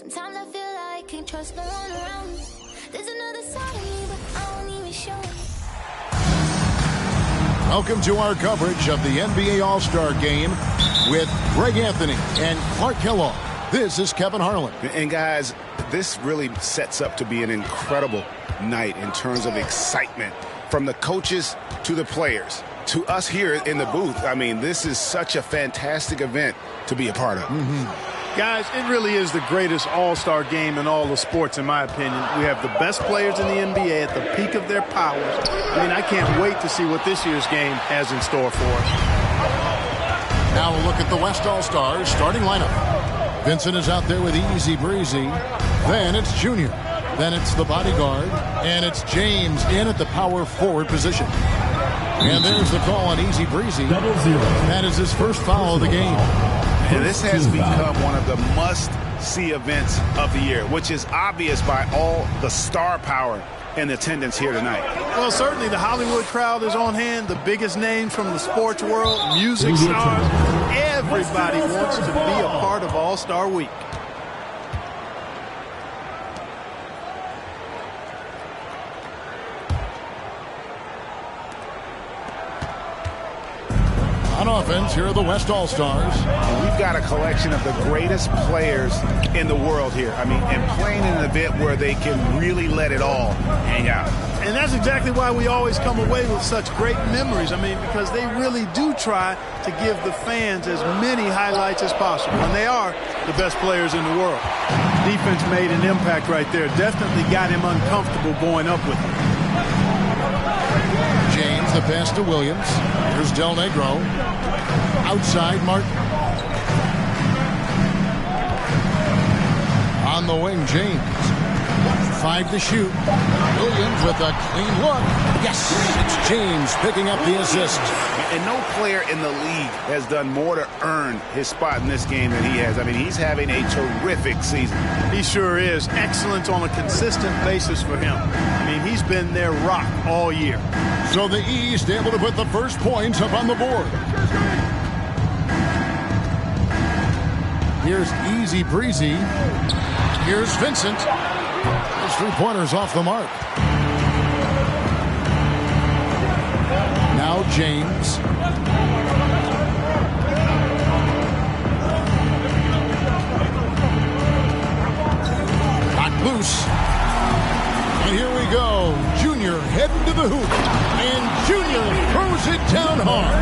Sometimes I feel like I can't trust no one around me. There's another side of me, but I won't even show it. Welcome to our coverage of the NBA All-Star Game with Greg Anthony and Clark Kellogg. This is Kevin Harlan. And guys, this really sets up to be an incredible night in terms of excitement from the coaches to the players to us here in the booth. I mean, this is such a fantastic event to be a part of. Guys, it really is the greatest all-star game in all the sports, in my opinion. We have the best players in the NBA at the peak of their powers. I mean, I can't wait to see what this year's game has in store for us. Now we'll look at the West All-Stars starting lineup. Vincent is out there with Easy Breezy. Then it's Junior. Then it's the bodyguard. And it's James in at the power forward position. And there's the call on Easy Breezy. That is his first foul of the game. And this has become one of the must-see events of the year, which is obvious by all the star power in attendance here tonight. Well, certainly the Hollywood crowd is on hand, the biggest names from the sports world, music stars. Everybody wants to be a part of All-Star Week. On offense, here are the West All-Stars. We've got a collection of the greatest players in the world here. I mean, and playing in an event where they can really let it all hang out. And that's exactly why we always come away with such great memories. I mean, because they really do try to give the fans as many highlights as possible. And they are the best players in the world. Defense made an impact right there. Definitely got him uncomfortable going up with him. James, the pass to Williams. Here's Del Negro. Outside, Martin. On the wing, James. 5 to shoot. Williams with a clean look. Yes, it's James picking up the assist. And no player in the league has done more to earn his spot in this game than he has. I mean, he's having a terrific season. He sure is. Excellence on a consistent basis for him. I mean, he's been their rock all year. So the East able to put the first points up on the board. Here's Easy Breezy. Here's Vincent. His three-pointers off the mark. Now James. Got loose. And here we go. Junior heading to the hoop. And Junior throws it down hard.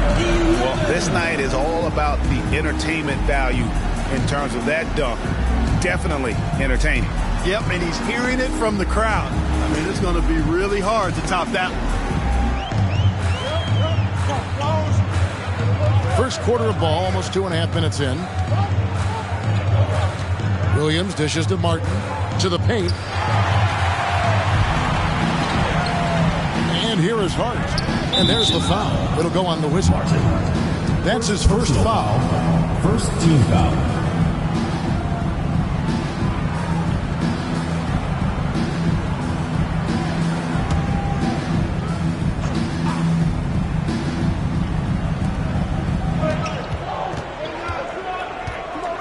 Well, this night is all about the entertainment value in terms of that dunk. Definitely entertaining. Yep, and he's hearing it from the crowd. I mean, it's going to be really hard to top that one. First quarter of ball, almost 2.5 minutes in. Williams dishes to Martin. To the paint. And here is Hart. And there's the foul. It'll go on the Wizards. That's his first foul. First team foul.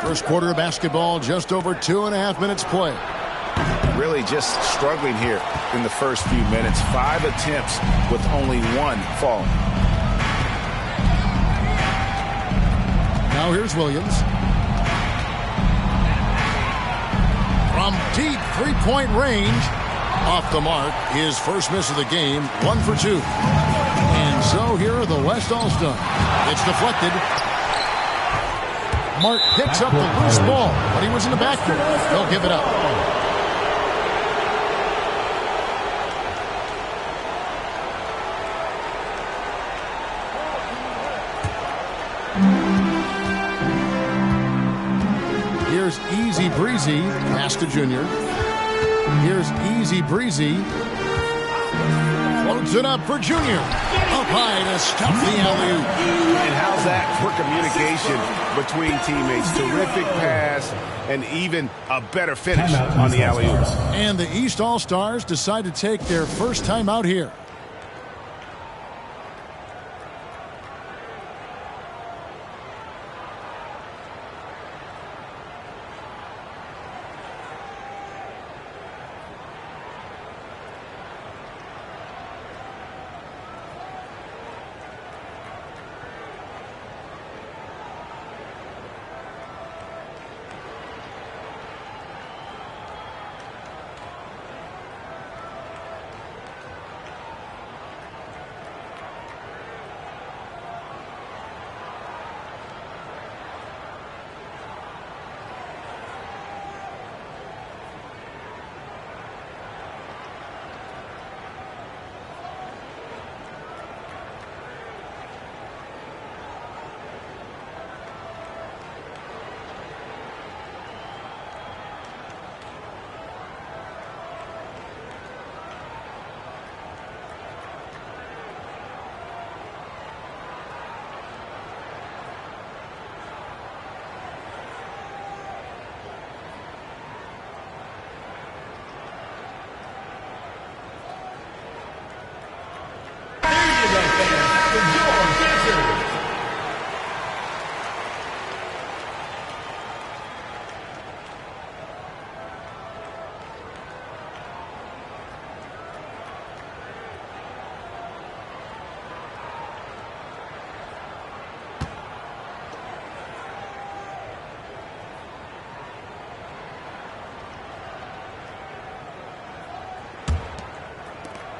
First quarter of basketball, just over 2.5 minutes play. Really just struggling here in the first few minutes. 5 attempts with only 1 fall. Now here's Williams. From deep three-point range. Off the mark. His first miss of the game. 1 for 2. And so here are the West All-Stars. It's deflected. Mark picks up the loose ball, but he was in the backcourt. They'll give it up. Here's Easy Breezy, pass to Junior. Here's Easy Breezy. Floats it up for Junior. Up high to stop the alley-oop. And how's that for communication between teammates? Terrific pass and even a better finish on the alley-oop. And the East All-Stars decide to take their first time out here.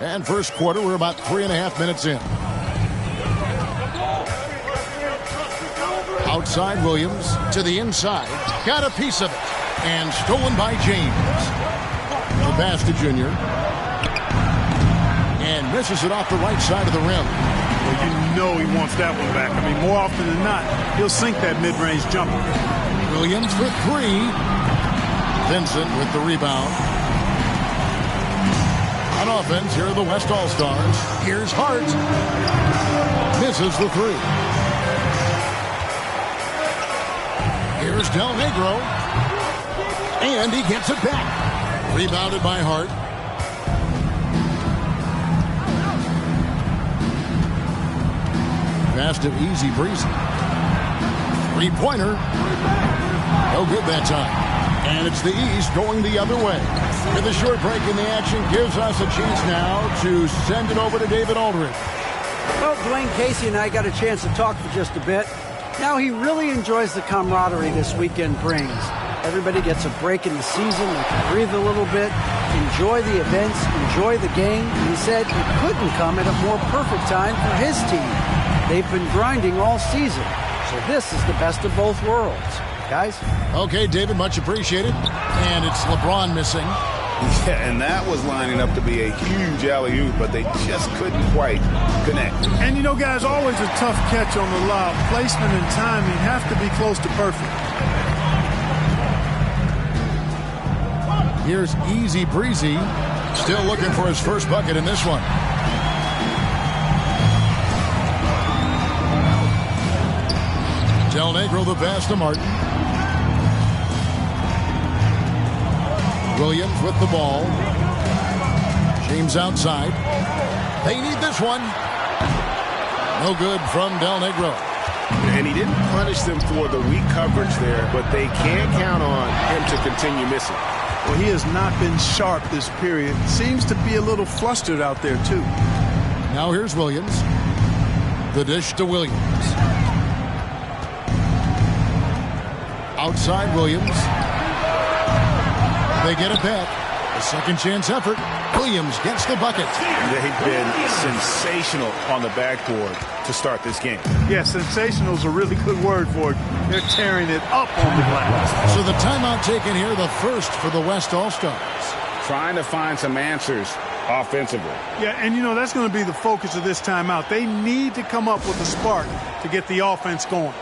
And first quarter, we're about 3.5 minutes in. Outside Williams to the inside. Got a piece of it. And stolen by James. The pass to Junior. And misses it off the right side of the rim. Well, you know he wants that one back. I mean, more often than not, he'll sink that mid-range jumper. Williams for three. Vincent with the rebound. On offense, here are the West All-Stars. Here's Hart. Misses the three. Here's Del Negro. And he gets it back. Rebounded by Hart. Pass to Easy Breezy. Three-pointer. No good that time. And it's the East going the other way. With a short break in the action gives us a chance now to send it over to David Aldridge. Well, Dwayne Casey and I got a chance to talk for just a bit. Now he really enjoys the camaraderie this weekend brings. Everybody gets a break in the season. They can breathe a little bit, enjoy the events, enjoy the game. He said it couldn't come at a more perfect time for his team. They've been grinding all season. So this is the best of both worlds. Guys? Okay, David, much appreciated. And it's LeBron missing. Yeah, and that was lining up to be a huge alley-oop, but they just couldn't quite connect. And you know, guys, always a tough catch on the lob. Placement and timing have to be close to perfect. Here's Easy Breezy. Still looking for his first bucket in this one. Del Negro the pass to Martin. Williams with the ball. James outside. They need this one. No good from Del Negro. And he didn't punish them for the weak coverage there, but they can't count on him to continue missing. Well, he has not been sharp this period. Seems to be a little flustered out there, too. Now here's Williams. The dish to Williams. Outside Williams. They get it back. A second chance effort. Williams gets the bucket. They've been sensational on the backboard to start this game. Yeah, sensational is a really good word for it. They're tearing it up on the glass. So the timeout taken here, the first for the West All-Stars. Trying to find some answers offensively. Yeah, and you know, that's going to be the focus of this timeout. They need to come up with a spark to get the offense going.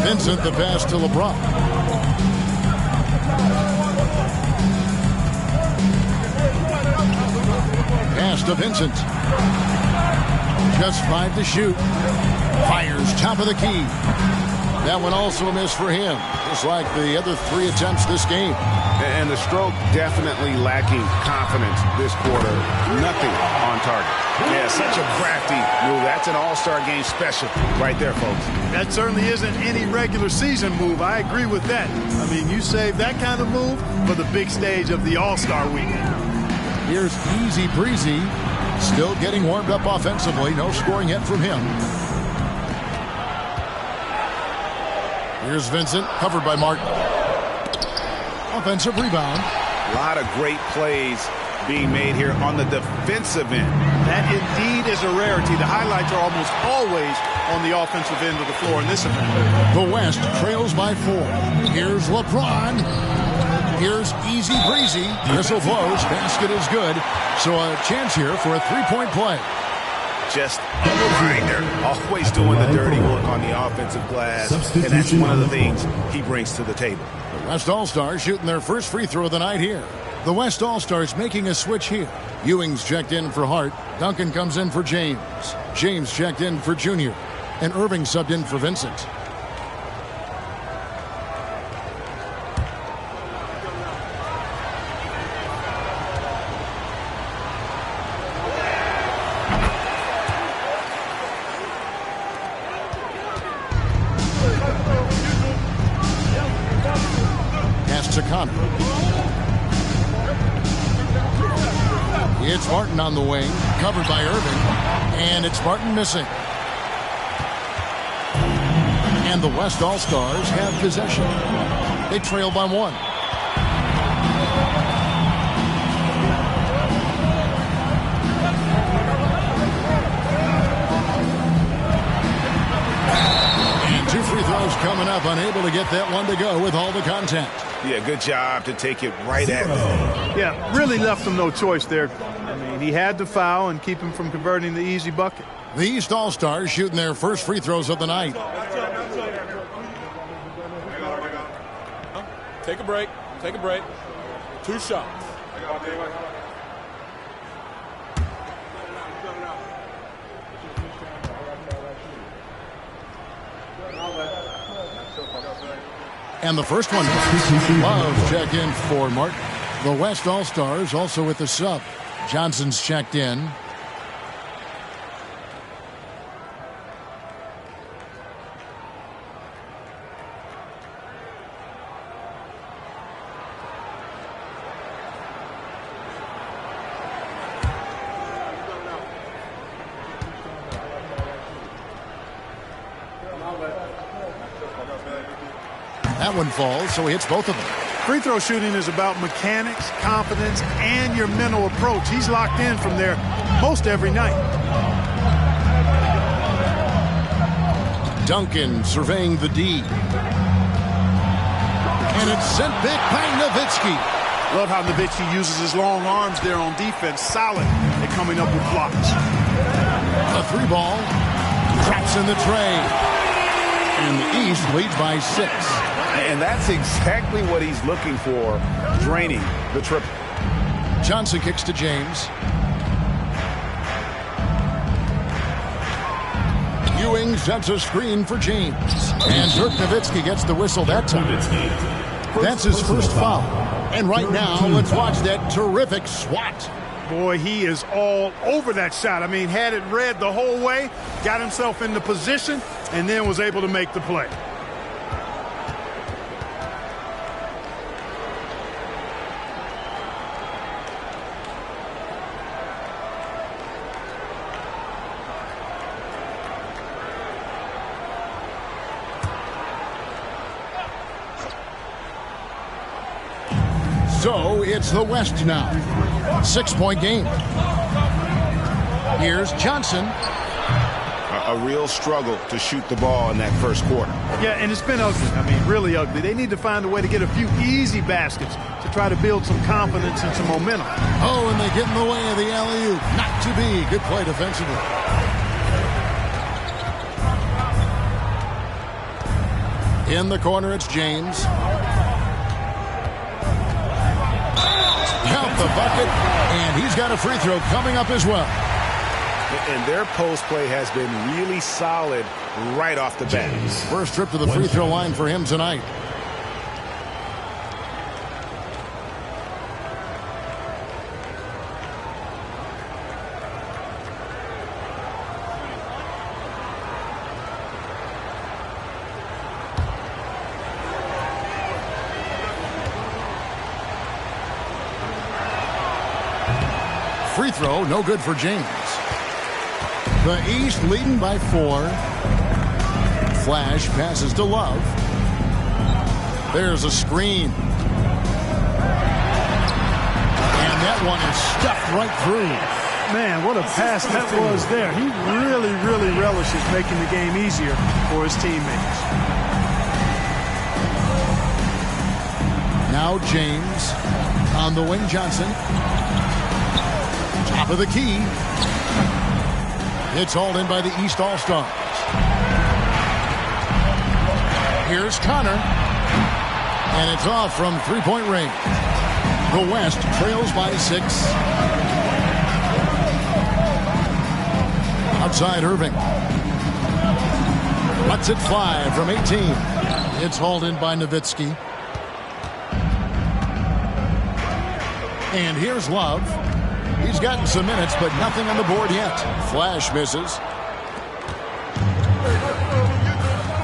Vincent the pass to LeBron. Pass pass to Vincent. Just 5 to shoot. Fires top of the key. That one also a miss for him, just like the other 3 attempts this game. And the stroke definitely lacking confidence this quarter. Nothing on target. Yeah, such a crafty move. That's an all-star game special right there, folks. That certainly isn't any regular season move. I agree with that. I mean, you save that kind of move for the big stage of the all-star weekend. Here's Easy Breezy, still getting warmed up offensively. No scoring yet from him. Here's Vincent, covered by Martin. Offensive rebound. A lot of great plays being made here on the defensive end. That indeed is a rarity. The highlights are almost always on the offensive end of the floor in this event. The West trails by 4. Here's LeBron. Here's Easy Breezy. Whistle blows. Basket is good. So a chance here for a 3-point play. Just a reminder, always doing the dirty work on the offensive glass, and that's one of the things he brings to the table. The West All-Stars shooting their first free throw of the night here. The West All-Stars making a switch here. Ewing's checked in for Hart. Duncan comes in for James. James checked in for Junior. And Irving subbed in for Vincent. It's Martin on the wing, covered by Irving, and it's Martin missing. And the West All-Stars have possession. They trail by 1. And 2 free throws coming up, unable to get that one to go with all the contact. Yeah, good job to take it right at him. Yeah, really left him no choice there. I mean, he had to foul and keep him from converting the easy bucket. The East All-Stars shooting their first free throws of the night. Take a break. Take a break. 2 shots. And the first one, Love check in for Martin. The West All-Stars also with the sub. Johnson's checked in. That one falls, so he hits both of them. Free throw shooting is about mechanics, confidence, and your mental approach. He's locked in from there most every night. Duncan surveying the D. And it's sent back by Nowitzki. Love how Nowitzki uses his long arms there on defense. Solid at coming up with blocks. A 3-ball. Drops in the tray. And the East leads by 6. And that's exactly what he's looking for, draining the triple. Johnson kicks to James. Ewing sets a screen for James. And Dirk Nowitzki gets the whistle that time. That's his first foul. And right now, let's watch that terrific swat. Boy, he is all over that shot. I mean, had it read the whole way, got himself in the position, and then was able to make the play. So it's the West now. 6-point game. Here's Johnson. A real struggle to shoot the ball in that first quarter. Yeah, and it's been ugly. I mean, really ugly. They need to find a way to get a few easy baskets to try to build some confidence and some momentum. Oh, and they get in the way of the alley-oop. Not to be. Good play defensively. In the corner, it's James. Count the bucket, and he's got a free throw coming up as well. And their post play has been really solid right off the bat. First trip to the free throw line for him tonight. Free throw, no good for James. The East leading by 4. Flash passes to Love. There's a screen. And that one is stuffed right through. Man, what a pass that was there. He really, really relishes making the game easier for his teammates. Now James on the wing. Johnson. Top of the key. It's hauled in by the East All-Stars. Here's Connor. And it's off from three-point range. The West trails by 6. Outside Irving. Lets it fly from 18. It's hauled in by Nowitzki. And here's Love. He's gotten some minutes, but nothing on the board yet. Flash misses.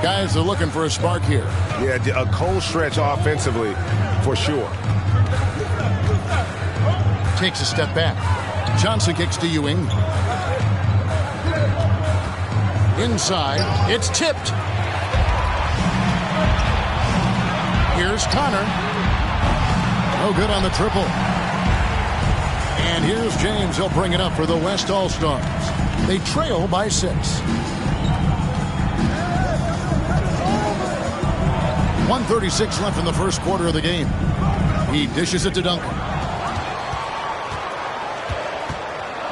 Guys are looking for a spark here. Yeah, a cold stretch offensively, for sure. Takes a step back. Johnson kicks to Ewing. Inside, it's tipped. Here's Connor. No good on the triple. And here's James. He'll bring it up for the West All-Stars. They trail by 6. 1:36 left in the first quarter of the game. He dishes it to Duncan.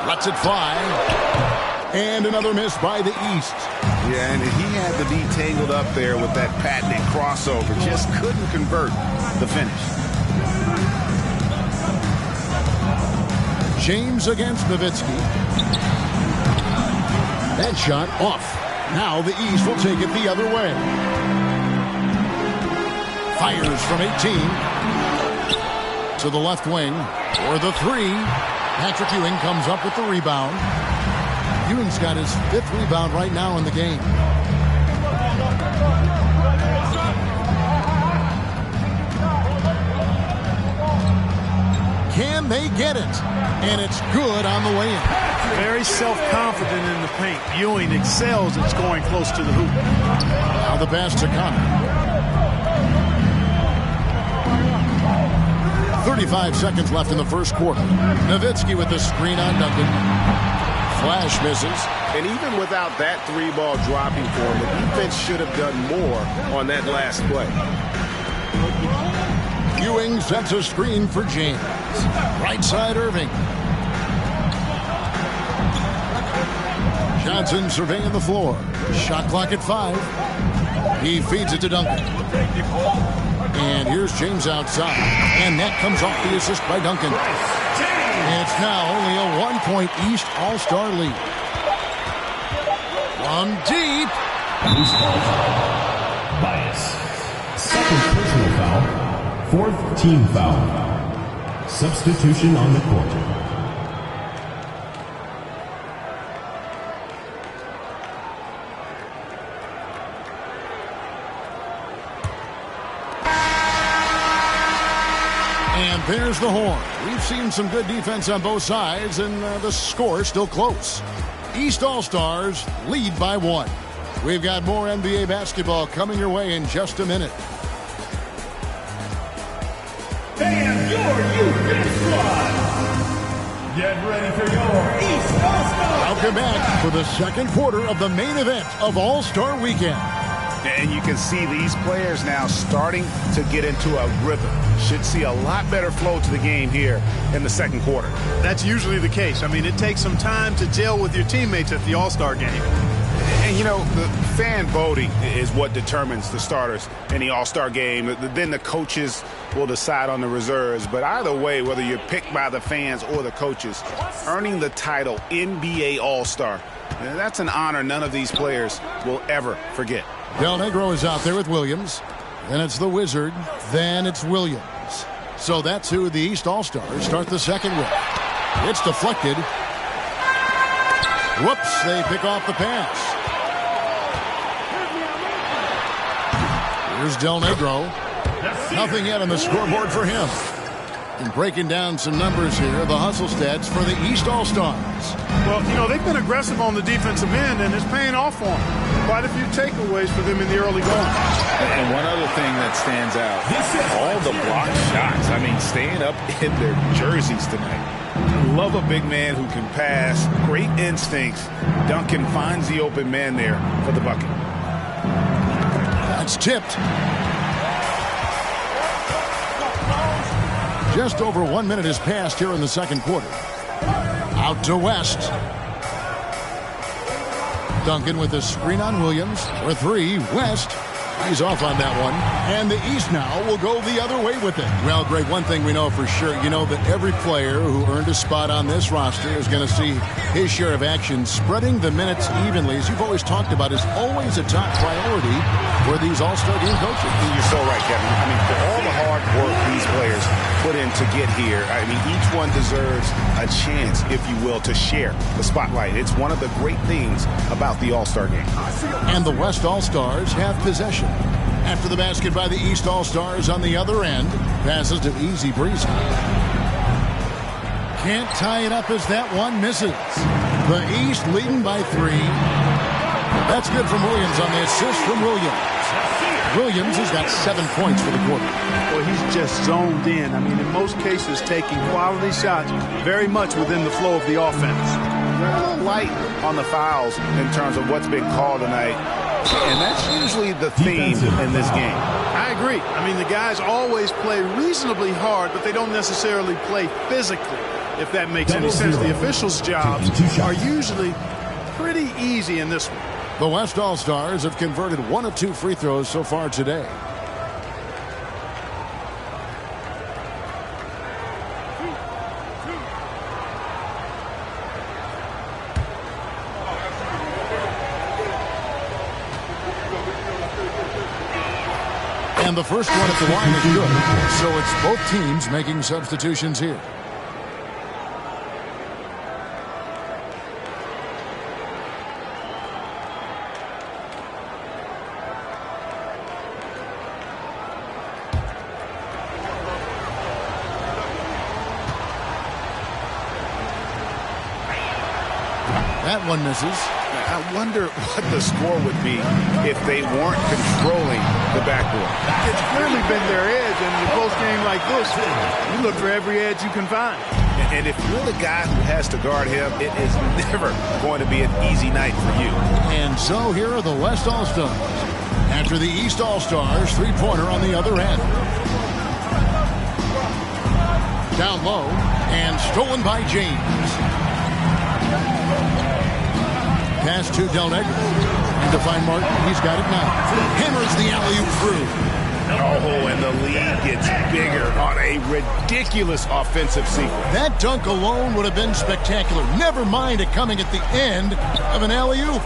Lets it fly. And another miss by the East. Yeah, and he had to be tangled up there with that patented crossover. Just couldn't convert the finish. James against Nowitzki. That shot off. Now the East will take it the other way. Fires from 18. To the left wing. For the 3. Patrick Ewing comes up with the rebound. Ewing's got his 5th rebound right now in the game. Can they get it? And it's good on the way in. Very self-confident in the paint. Ewing excels at scoring close to the hoop. Now the pass to Connor. 35 seconds left in the first quarter. Nowitzki with the screen on Duncan. Flash misses. And even without that 3-ball dropping for him, the defense should have done more on that last play. Ewing sets a screen for James. Right side Irving. Johnson surveying the floor. Shot clock at 5. He feeds it to Duncan. And here's James outside. And that comes off the assist by Duncan. And it's now only a 1-point East All-Star lead. From deep. Bias. Second personal foul. 4th team foul. Substitution on the court. And there's the horn. We've seen some good defense on both sides, and the score still close. East All-Stars lead by 1. We've got more NBA basketball coming your way in just a minute. And your youth squad. Get ready for your East All-Star. Welcome back for the second quarter of the main event of All-Star Weekend. And you can see these players now starting to get into a rhythm. Should see a lot better flow to the game here in the second quarter. That's usually the case. I mean, it takes some time to gel with your teammates at the All-Star game. And, you know, the fan voting is what determines the starters in the All-Star game. Then the coaches will decide on the reserves. But either way, whether you're picked by the fans or the coaches, earning the title NBA All-Star, that's an honor none of these players will ever forget. Del Negro is out there with Williams. Then it's the Wizard. Then it's Williams. So that's who the East All-Stars start the second with. It's deflected. Whoops, they pick off the pass. Here's Del Negro. Nothing yet on the scoreboard for him. And breaking down some numbers here, the hustle stats for the East All-Stars. Well, you know, they've been aggressive on the defensive end, and it's paying off for them. Quite a few takeaways for them in the early going. And one other thing that stands out, all the blocked shots. I mean, staying up in their jerseys tonight. Love a big man who can pass. Great instincts. Duncan finds the open man there for the bucket. That's tipped. Just over 1 minute has passed here in the second quarter. Out to West. Duncan with a screen on Williams. For three, West. He's off on that one. And the East now will go the other way with it. Well, Greg, one thing we know for sure, you know that every player who earned a spot on this roster is going to see his share of action. Spreading the minutes evenly, as you've always talked about, is always a top priority for these All-Star game coaches. You're so right, Kevin. I mean, for all the hard work these players put in to get here, I mean, each one deserves a chance, if you will, to share the spotlight. It's one of the great things about the All-Star game. And the West All-Stars have possession. After the basket by the East All-Stars on the other end, passes to Easy Breezy. Can't tie it up as that one misses. The East leading by 3. That's good from Williams on the assist from Williams. Williams has got 7 points for the quarter. Well, he's just zoned in. I mean, in most cases, taking quality shots very much within the flow of the offense. They're a little light on the fouls in terms of what's been called tonight. And that's usually the theme in this game. I agree. I mean, the guys always play reasonably hard, but they don't necessarily play physically, if that makes any sense. The officials' jobs are usually pretty easy in this one. The West All-Stars have converted 1 of 2 free throws so far today. And the first one at the line is good. So it's both teams making substitutions here. That one misses. I wonder what the score would be if they weren't controlling the backboard. It's clearly been their edge, and in a close game like this, you look for every edge you can find. And if you're the guy who has to guard him, it is never going to be an easy night for you. And so here are the West All-Stars. After the East All-Stars, three-pointer on the other end. Down low, and stolen by James. Pass to Del Negro. And to find Martin. He's got it now. Hammers the alley-oop through. Oh, and the lead gets bigger on a ridiculous offensive sequence. That dunk alone would have been spectacular. Never mind it coming at the end of an alley-oop.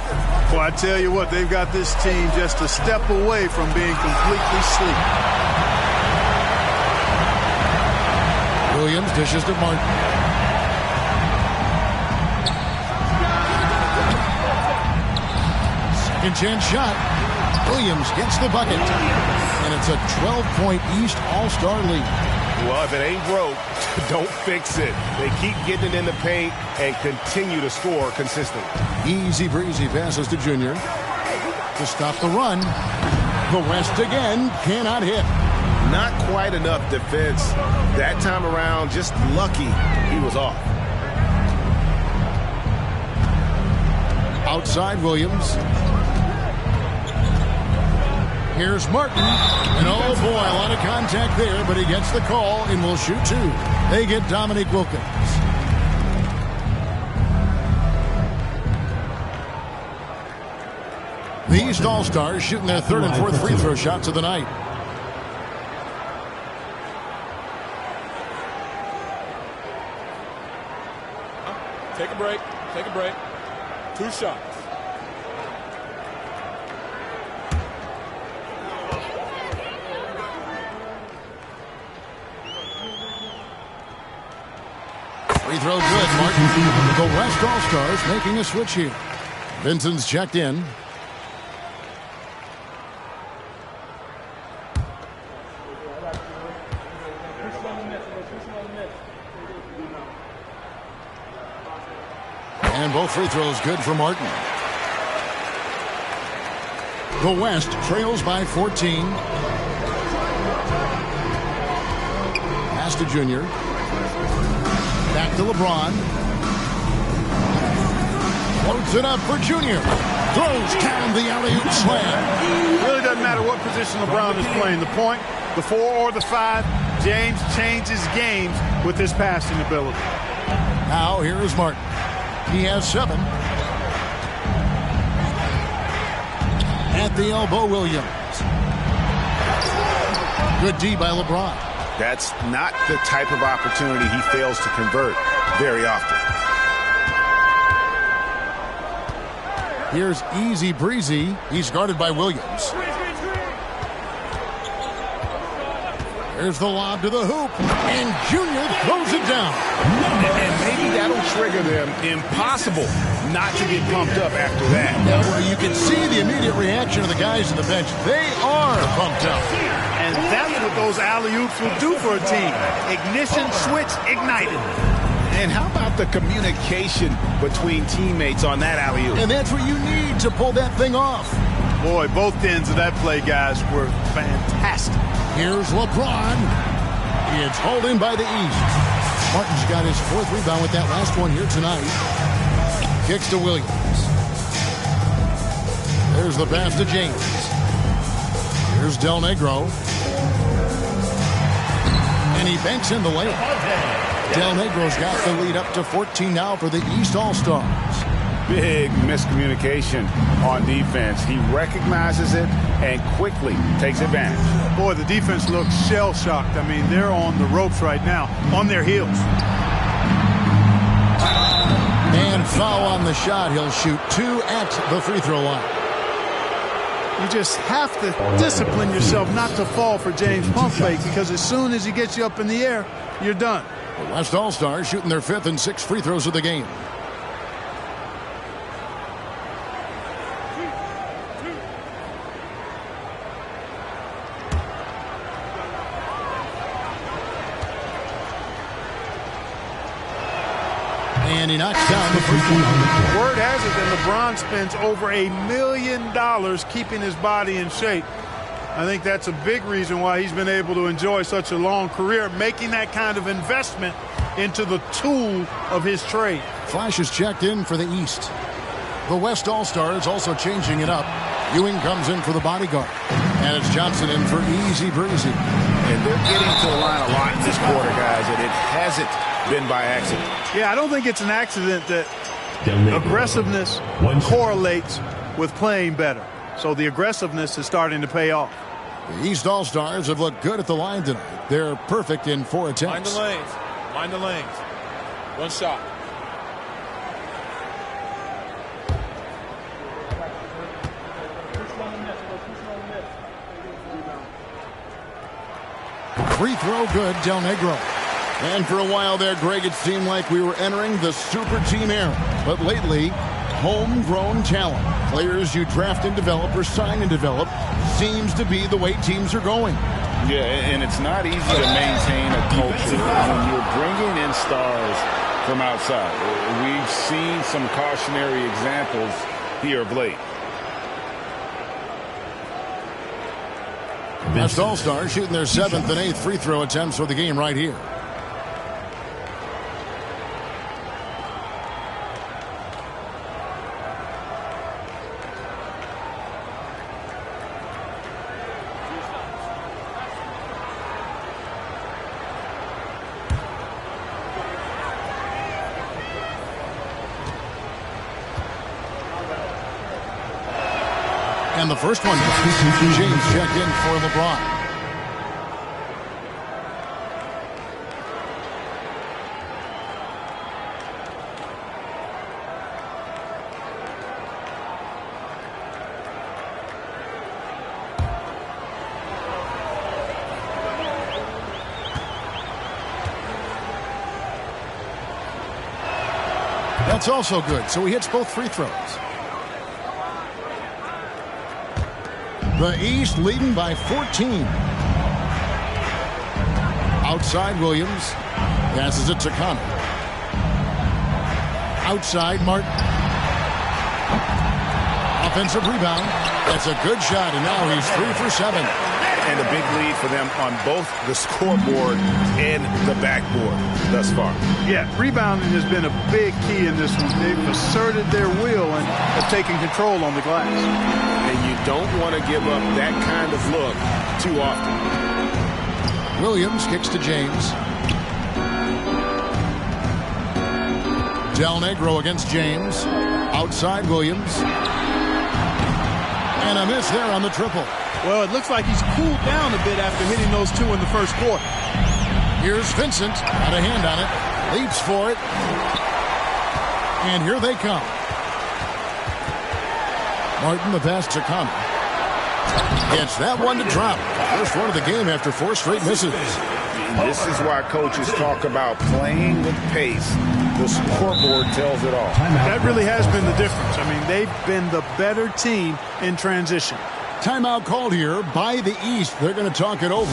Well, I tell you what, they've got this team just a step away from being completely asleep. Williams dishes to Martin. Second chance shot. Williams gets the bucket. And it's a 12-point East All-Star lead. Well, if it ain't broke, don't fix it. They keep getting it in the paint and continue to score consistently. Easy breezy passes to Junior to stop the run. The West again cannot hit. Not quite enough defense that time around. Just lucky he was off. Outside Williams. Here's Martin. And oh boy, a lot of contact there, but he gets the call and will shoot 2. They get Dominique Wilkins. The East All-Stars shooting their third and fourth free throw shots of the night. Take a break. Take a break. 2 shots. Free throw good, Martin. The West All-Stars making a switch here. Vincent's checked in. And both free throws good for Martin. The West trails by 14. Pass to Junior. Back to LeBron. Loads it up for Junior. Throws down the alley-oop slam. Really doesn't matter what position LeBron is playing. The point, the 4, or the 5. James changes games with his passing ability. Now here is Martin. He has 7. At the elbow, Williams. Good D by LeBron. That's not the type of opportunity he fails to convert very often. Here's Easy Breezy. He's guarded by Williams. There's the lob to the hoop. And Junior throws it down. And maybe that'll trigger them. Impossible not to get pumped up after that. Now, you can see the immediate reaction of the guys on the bench. They are pumped up. And that's what those alley-oops will do for a team. Ignition switch ignited. And how about the communication between teammates on that alley-oop? And that's what you need to pull that thing off. Boy, both ends of that play, guys, were fantastic. Here's LeBron. It's holding by the East. Martin's got his 4th rebound with that last one here tonight. Kicks to Williams. There's the pass to James. Here's Del Negro. And he banks in the layup. Del Negro's got the lead up to 14 now for the East All-Stars. Big miscommunication on defense. He recognizes it and quickly takes advantage. Boy, the defense looks shell-shocked. I mean, they're on the ropes right now, on their heels. And foul on the shot. He'll shoot 2 at the free throw line. You just have to discipline yourself not to fall for James' pump fake, because as soon as he gets you up in the air, you're done. The West All-Stars shooting their 5th and 6th free throws of the game. And he knocks down the first one. Word has it that LeBron spends over $1 million keeping his body in shape. I think that's a big reason why he's been able to enjoy such a long career, making that kind of investment into the tool of his trade. Flash is checked in for the East. The West All-Stars also changing it up. Ewing comes in for the bodyguard. And it's Johnson in for Easy Breezy. And they're getting to the line a lot this quarter, guys, and it hasn't been by accident. Yeah, I don't think it's an accident that aggressiveness correlates with playing better. So the aggressiveness is starting to pay off. The East All-Stars have looked good at the line tonight. They're perfect in 4 attempts. Mind the lanes. Mind the lanes. 1 shot. Free throw good, Del Negro. And for a while there, Greg, it seemed like we were entering the super team era. But lately, homegrown talent, players you draft and develop or sign and develop, seems to be the way teams are going. Yeah, and it's not easy to maintain a culture when you're bringing in stars from outside. We've seen some cautionary examples here of late. West All-Stars shooting their 7th and 8th free throw attempts for the game right here. And the first one, James checked in for LeBron. That's also good, so he hits both free throws. The East leading by 14. Outside, Williams. Passes it to Connor. Outside, Martin. Offensive rebound. That's a good shot, and now he's 3 for 7. And a big lead for them on both the scoreboard and the backboard thus far. Yeah, rebounding has been a big key in this one. They've asserted their will and have taken control on the glass. And you don't want to give up that kind of look too often. Williams kicks to James. Del Negro against James. Outside, Williams. And a miss there on the triple. Well, it looks like he's cooled down a bit after hitting those two in the first quarter. Here's Vincent. Got a hand on it. Leaps for it. And here they come. Martin, the pass to Connor. Gets that one to drop. First one of the game after 4 straight misses. This is why coaches talk about playing with pace. The scoreboard tells it all. That really has been the difference. I mean, they've been the better team in transition. Timeout called here by the East. They're going to talk it over.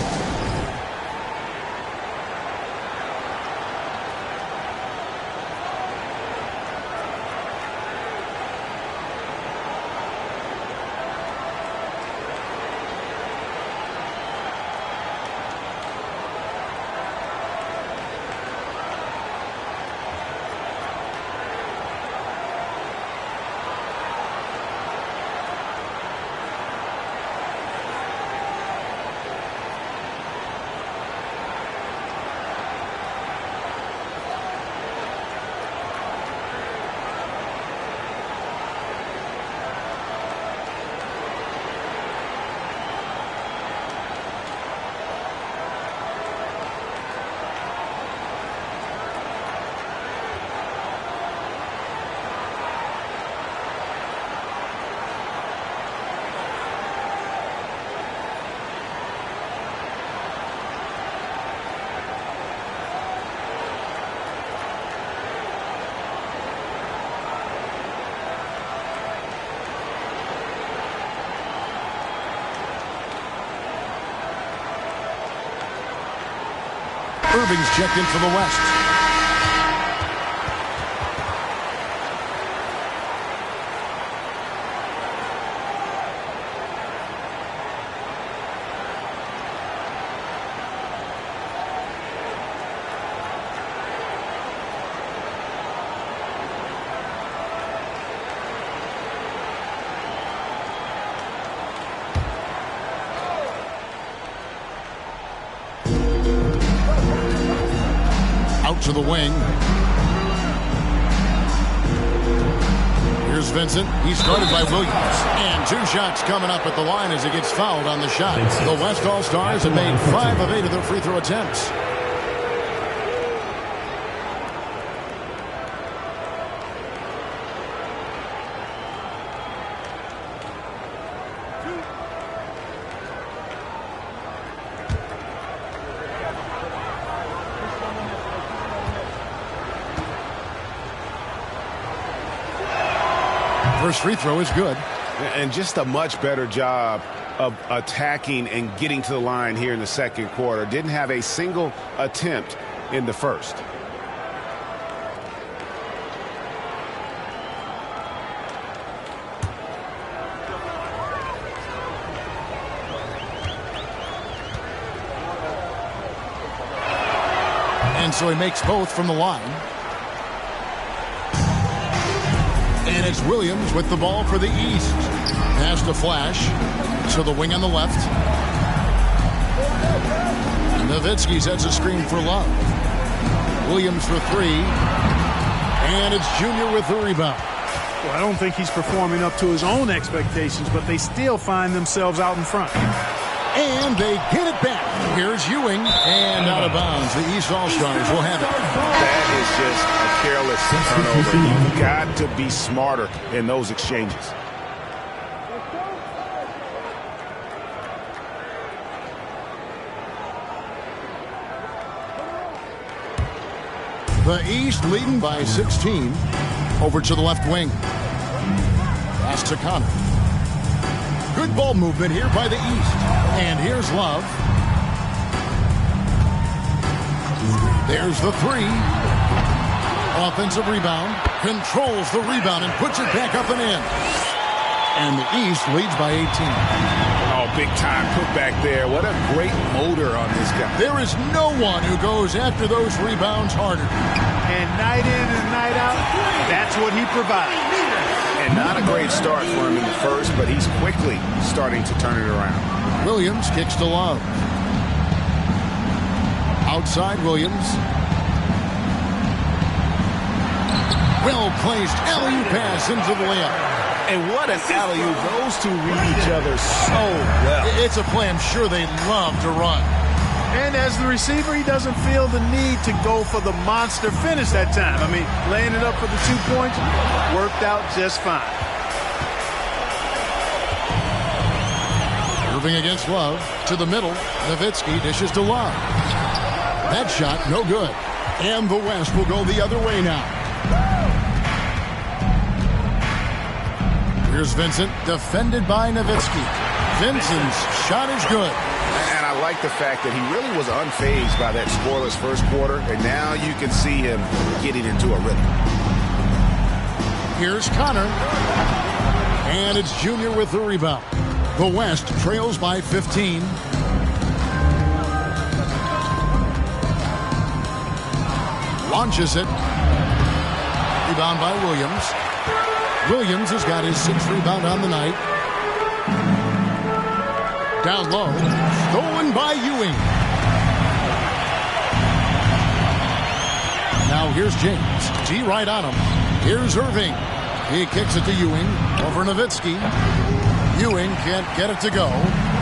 Irving's checked in for the West. To the wing. Here's Vincent. He's guarded by Williams. And 2 shots coming up at the line as he gets fouled on the shot. The West All-Stars have made 5 of 8 of their free throw attempts. First free throw is good. And just a much better job of attacking and getting to the line here in the second quarter. Didn't have a single attempt in the first. And so he makes both from the line. And it's Williams with the ball for the East. Pass to Flash. To the wing on the left. Nowitzki sets a screen for Love. Williams for 3. And it's Junior with the rebound. Well, I don't think he's performing up to his own expectations, but they still find themselves out in front. And they get it back. Here's Ewing, and out of bounds. The East All-Stars will have it. That is just a careless turnover. You've got to be smarter in those exchanges. The East leading by 16. Over to the left wing. Pass to Connor. Good ball movement here by the East. And here's Love. There's the three. Offensive rebound. Controls the rebound and puts it back up and in. And the East leads by 18. Oh, big time put back there. What a great motor on this guy. There is no one who goes after those rebounds harder. And night in and night out, that's what he provides. And not a great start for him in the first, but he's quickly starting to turn it around. Williams kicks to Love. Outside Williams. Well-placed alley-oop pass into the layup. And what an alley-oop. Those two read each other so well. It's a play I'm sure they love to run. And as the receiver, he doesn't feel the need to go for the monster finish that time. I mean, laying it up for the 2 points worked out just fine. Irving against Love. To the middle. Nowitzki dishes to Love. That shot, no good. And the West will go the other way now. Here's Vincent, defended by Nowitzki. Vincent's shot is good. And I like the fact that he really was unfazed by that scoreless first quarter, and now you can see him getting into a rhythm. Here's Connor. And it's Junior with the rebound. The West trails by 15. Launches it. Rebound by Williams. Williams has got his 6th rebound on the night. Down low. Stolen by Ewing. Now here's James. T right on him. Here's Irving. He kicks it to Ewing. Over Nowitzki. Ewing can't get it to go.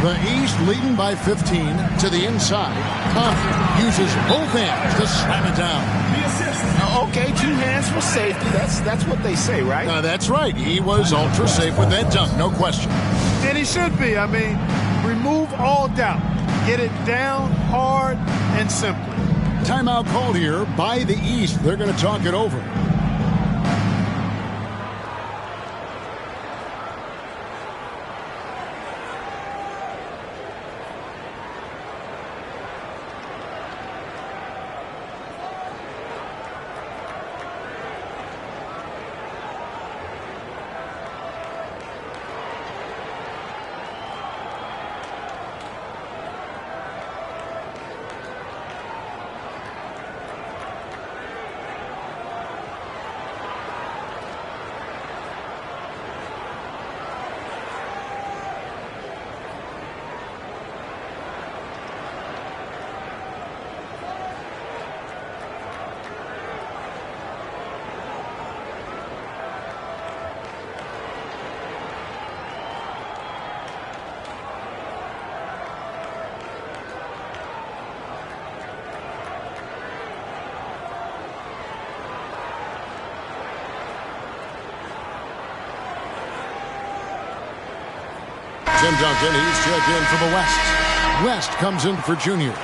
The East leading by 15 to the inside. Connor uses both hands to slam it down. Okay, 2 hands for safety. That's what they say, right? That's right. He was ultra safe with that dunk, no question. And he should be. I mean, remove all doubt. Get it down hard and simply. Timeout called here by the East. They're going to talk it over. Tim Duncan, he's checked in for the West. West comes in for Junior.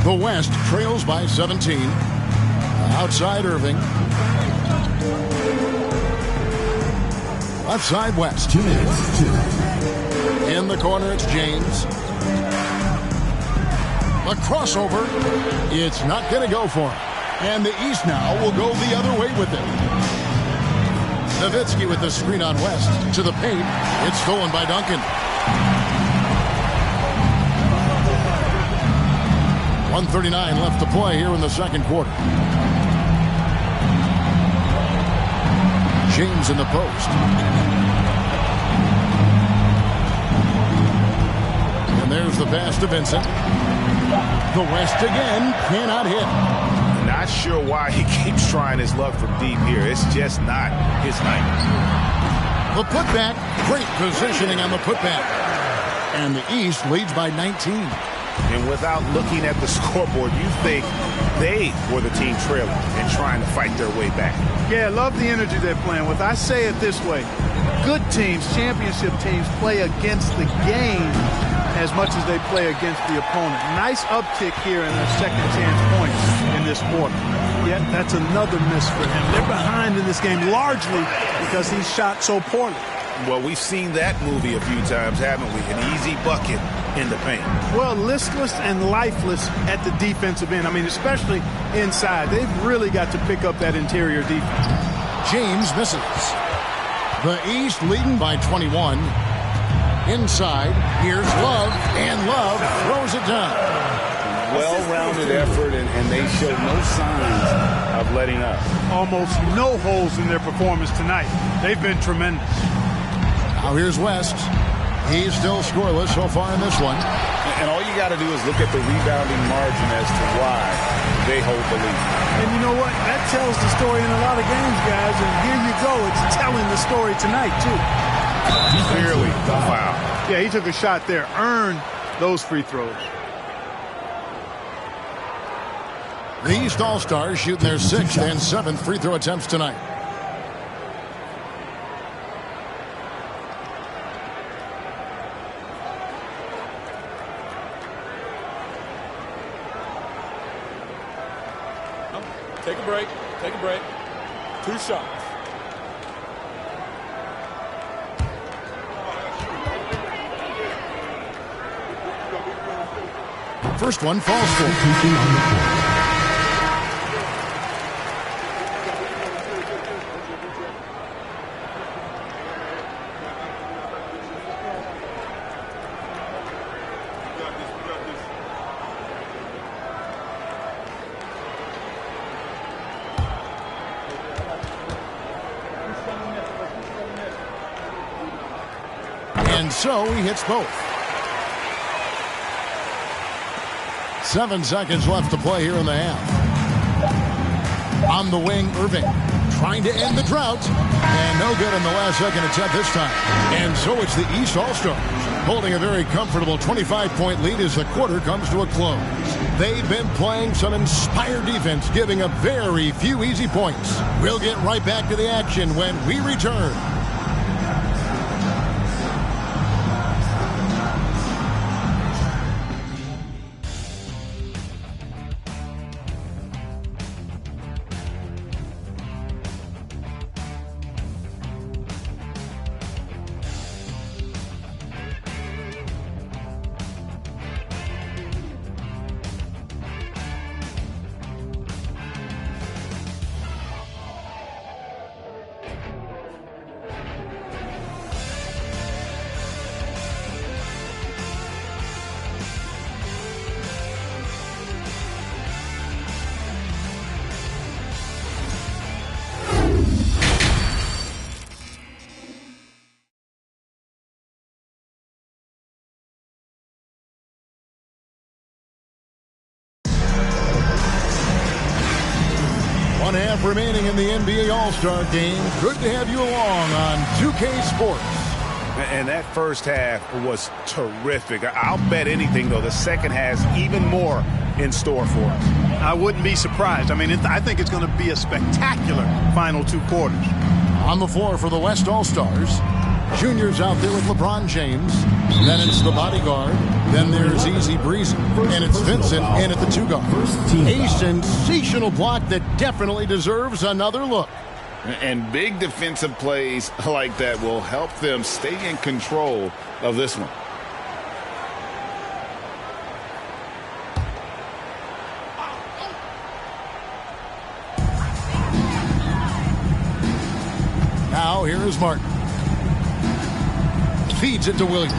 The West trails by 17. Outside Irving. Left side West. 2 minutes. 2. In the corner it's James. A crossover. It's not going to go for him. And the East now will go the other way with it. Nowitzki with the screen on West. To the paint. It's stolen by Duncan. 1:39 left to play here in the second quarter. James in the post. And there's the pass to Vincent. The West again cannot hit. Not sure why he keeps trying his luck from deep here. It's just not his night. The putback. Great positioning on the putback. And the East leads by 19. And without looking at the scoreboard, you think they were the team trailing and trying to fight their way back. Yeah, I love the energy they're playing with. I say it this way. Good teams, championship teams, play against the game as much as they play against the opponent. Nice uptick here in their second chance points in this quarter. Yet that's another miss for him. They're behind in this game largely because he shot so poorly. Well, we've seen that movie a few times, haven't we? An easy bucket in the paint. Well, listless and lifeless at the defensive end. I mean, especially inside. They've really got to pick up that interior defense. James misses. The East leading by 21. Inside, here's Love, and Love throws it down. Well-rounded effort, and they show no signs of letting up. Almost no holes in their performance tonight. They've been tremendous. Now here's West. He's still scoreless so far in this one. And all you got to do is look at the rebounding margin as to why they hold the lead. And you know what? That tells the story in a lot of games, guys. And here you go. It's telling the story tonight, too. Clearly, wow. Yeah, he took a shot there. Earned those free throws. The East All-Stars shooting their 6th and 7th free throw attempts tonight. Take a break. Take a break. 2 shots. First one falls for. And so he hits both. 7 seconds left to play here in the half. On the wing, Irving trying to end the drought. And no good on the last second attempt this time. And so it's the East All-Stars holding a very comfortable 25-point lead as the quarter comes to a close. They've been playing some inspired defense, giving up very few easy points. We'll get right back to the action when we return. Half remaining in the NBA All-Star Game. Good to have you along on 2K Sports. And that first half was terrific. I'll bet anything, though, the second has even more in store for us. I wouldn't be surprised. I mean, I think it's going to be a spectacular final 2 quarters. On the floor for the West All-Stars, Junior's out there with LeBron James. Then it's the bodyguard. Then there's Easy Breezy. And it's Vincent in at the 2 guard. A sensational block that definitely deserves another look. And big defensive plays like that will help them stay in control of this one. Now here is Martin. Feeds it to Williams.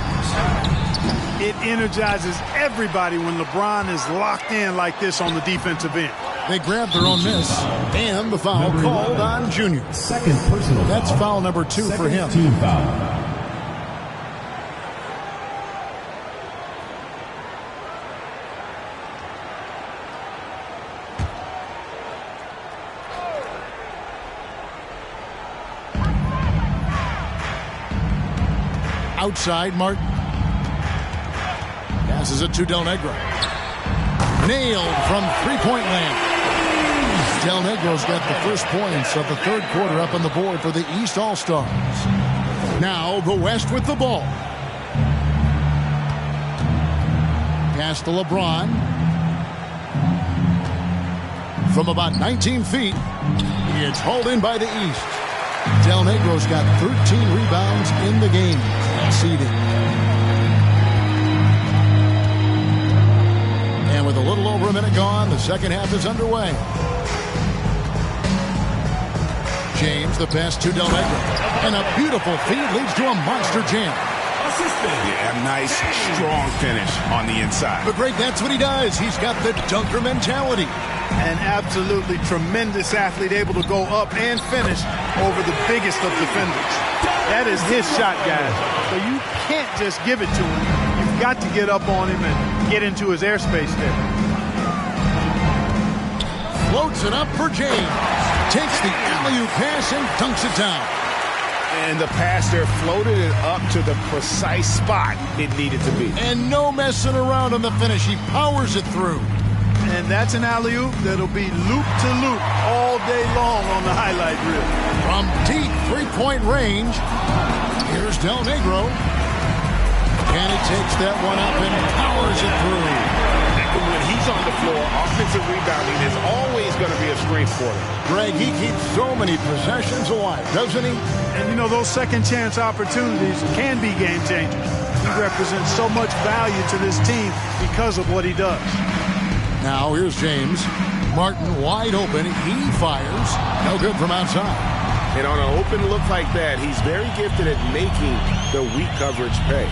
It energizes everybody when LeBron is locked in like this on the defensive end. They grabbed their own miss, and the foul called on Junior. Second personal foul. That's foul number 2 for him. Team foul. Outside, Martin. Passes it to Del Negro. Nailed from three-point land. Del Negro's got the first points of the third quarter up on the board for the East All-Stars. Now the West with the ball. Pass to LeBron. From about 19 feet, it's hauled in by the East. Del Negro's got 13 rebounds in the game. Seeding. And with a little over a minute gone, the second half is underway. James, the pass to Del Negro. And a beautiful feed leads to a monster jam. Yeah, nice, strong finish on the inside. But Greg, that's what he does. He's got the dunker mentality. An absolutely tremendous athlete, able to go up and finish over the biggest of defenders. That is his shot, guys. So you can't just give it to him. You've got to get up on him and get into his airspace there. Floats it up for James. Takes the alley-oop pass and dunks it down. And the pass there floated it up to the precise spot it needed to be. And no messing around on the finish. He powers it through. And that's an alley-oop that'll be loop-to-loop all day long on the highlight reel. From deep three-point range, here's Del Negro. And he takes that one up and powers it through. When he's on the floor, offensive rebounding is always going to be a strength for him. Greg, he keeps so many possessions alive, doesn't he? And, you know, those second-chance opportunities can be game-changers. He represents so much value to this team because of what he does. Now here's James. Martin wide open. He fires. No good from outside. And on an open look like that, he's very gifted at making the weak coverage pay.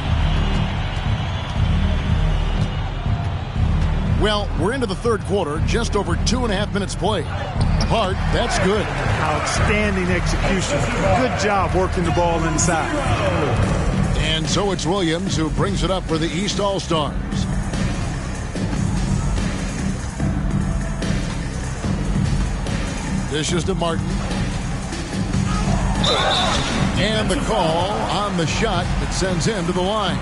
Well, we're into the third quarter. Just over 2.5 minutes played. Hart, that's good. Outstanding execution. Good job working the ball inside. And so it's Williams who brings it up for the East All-Stars. Dishes to Martin. And the call on the shot that sends him to the line.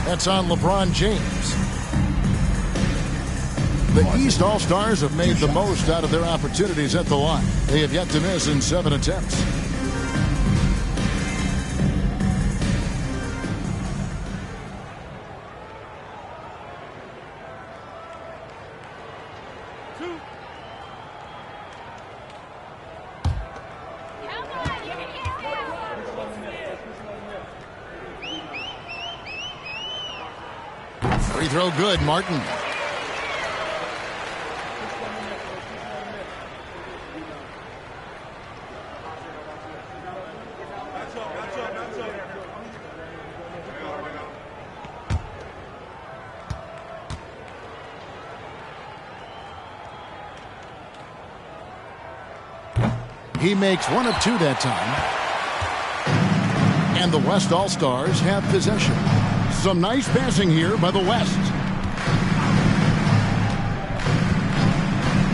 That's on LeBron James. The East All-Stars have made the most out of their opportunities at the line. They have yet to miss in 7 attempts. Free throw good, Martin. He makes 1 of 2 that time. And the West All-Stars have possession. Some nice passing here by the West.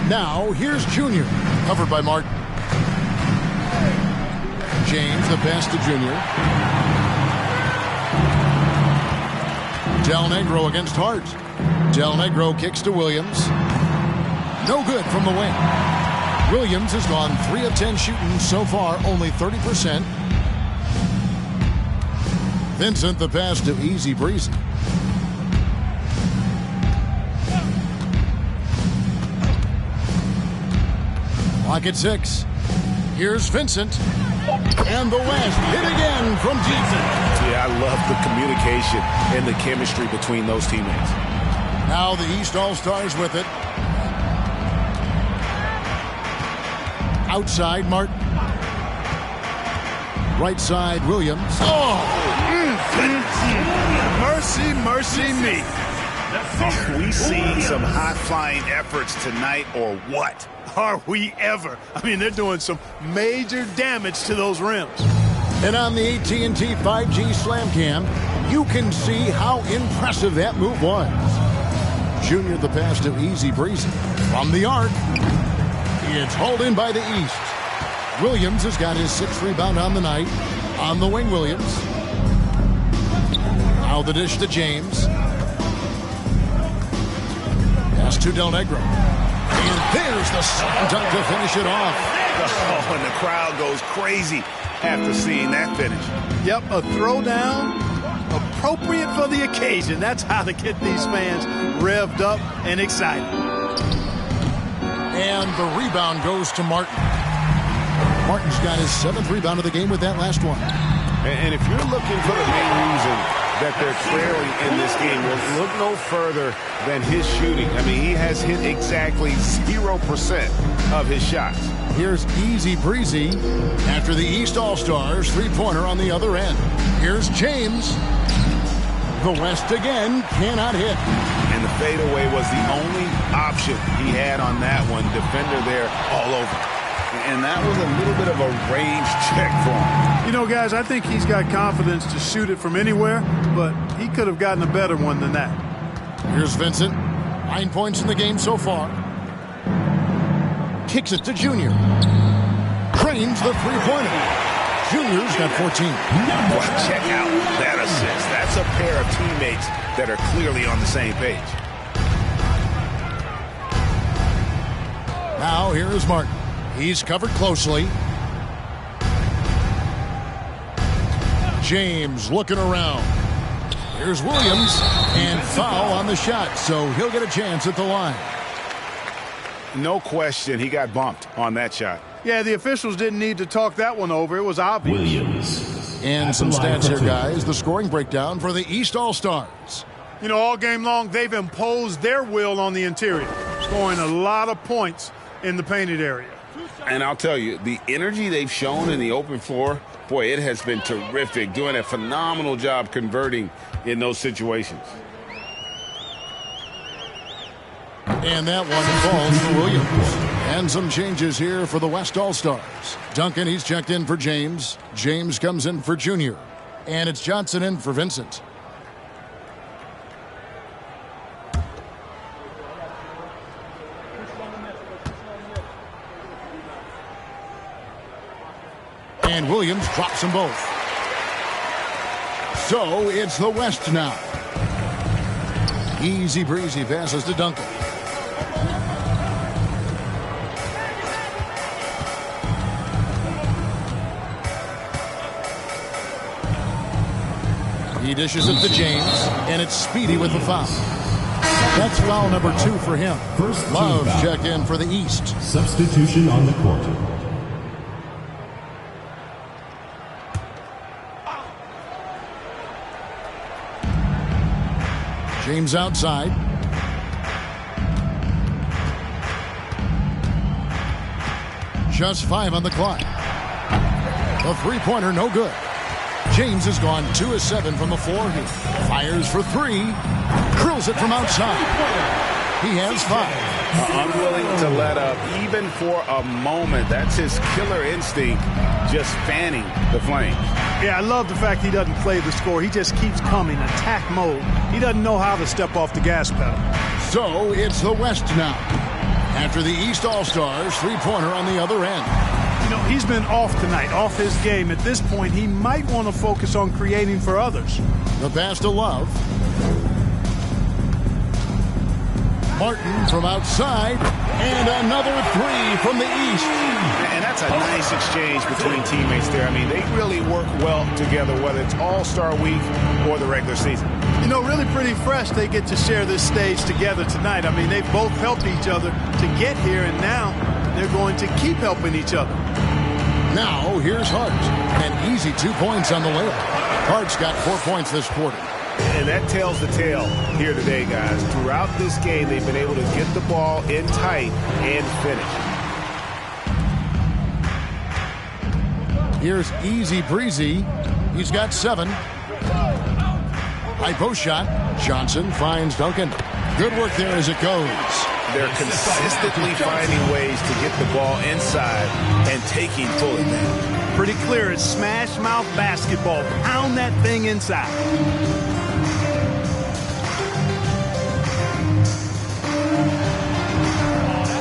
Now, here's Junior. Covered by Martin. James, the pass to Junior. Del Negro against Hart. Del Negro kicks to Williams. No good from the wing. Williams has gone 3 of 10 shooting so far, only 30%. Vincent, the pass to Easy Breezy. Clock at 6. Here's Vincent. And the West hit again from deep. Yeah, I love the communication and the chemistry between those teammates. Now the East All-Stars with it. Outside, Martin. Right side, Williams. Mercy mercy, mercy me. Are we seeing some high-flying efforts tonight or what? Are we ever? I mean, they're doing some major damage to those rims. And on the AT&T 5G Slam Cam, you can see how impressive that move was. Junior the pass to Easy Breezy. From the arc, it's hauled in by the East. Williams has got his 6th rebound on the night. On the wing, Williams. Now the dish to James. Pass to Del Negro. And there's the slam dunk to finish it off. Oh, and the crowd goes crazy after seeing that finish. Yep, a throwdown appropriate for the occasion. That's how to get these fans revved up and excited. And the rebound goes to Martin. Martin's got his 7th rebound of the game with that last one. And if you're looking for the main reason that they're trailing in this game, well, look no further than his shooting. I mean, he has hit exactly 0% of his shots. Here's Easy Breezy after the East All-Stars 3-pointer on the other end. Here's James. The West again cannot hit. And the fadeaway was the only option he had on that one. Defender there all over. And that was a little bit of a range check for him. You know, guys, I think he's got confidence to shoot it from anywhere, but he could have gotten a better one than that. Here's Vincent. 9 points in the game so far. Kicks it to Junior. Drains the three-pointer. Junior's got 14. Well, check out that assist. That's a pair of teammates that are clearly on the same page. Now here is Martin. He's covered closely. James looking around. Here's Williams, and foul on the shot, so he'll get a chance at the line. No question, he got bumped on that shot. Yeah, the officials didn't need to talk that one over. It was obvious. Williams. And some stats here, guys. The scoring breakdown for the East All-Stars. You know, all game long, they've imposed their will on the interior, scoring a lot of points in the painted area. And I'll tell you, the energy they've shown in the open floor, boy, it has been terrific, doing a phenomenal job converting in those situations. And that one falls for Williams. And some changes here for the West All-Stars. Duncan, he's checked in for James. James comes in for Junior. And it's Johnson in for Vincent. And Williams drops them both. So it's the West now. Easy Breezy passes to Duncan. He dishes it to James, and it's Speedy with the foul. That's foul number 2 for him. First Love foul. checked in for the East. Substitution on the court. James outside. Just 5 on the clock. The three-pointer no good. James has gone 2 of 7 from the floor here. Fires for 3. Drills it from outside. He has 5. Unwilling to let up, even for a moment. That's his killer instinct, just fanning the flames. Yeah, I love the fact he doesn't play the score. He just keeps coming, attack mode. He doesn't know how to step off the gas pedal. So it's the West now. After the East All-Stars, three-pointer on the other end. You know, he's been off tonight, off his game. At this point, he might want to focus on creating for others. The pass to Love. Martin from outside, and another 3 from the East. And that's a nice exchange between teammates there. I mean, they really work well together, whether it's All-Star Week or the regular season. You know, really pretty fresh they get to share this stage together tonight. I mean, they've both helped each other to get here, and now they're going to keep helping each other. Now, here's Hart. An easy 2 points on the layup. Hart's got 4 points this quarter. And that tells the tale here today, guys. Throughout this game, they've been able to get the ball in tight and finish. Here's Easy Breezy. He's got 7. High post shot. Johnson finds Duncan. Good work there as it goes. They're consistently finding ways to get the ball inside and taking full advantage. Pretty clear. It's smash mouth basketball. Pound that thing inside.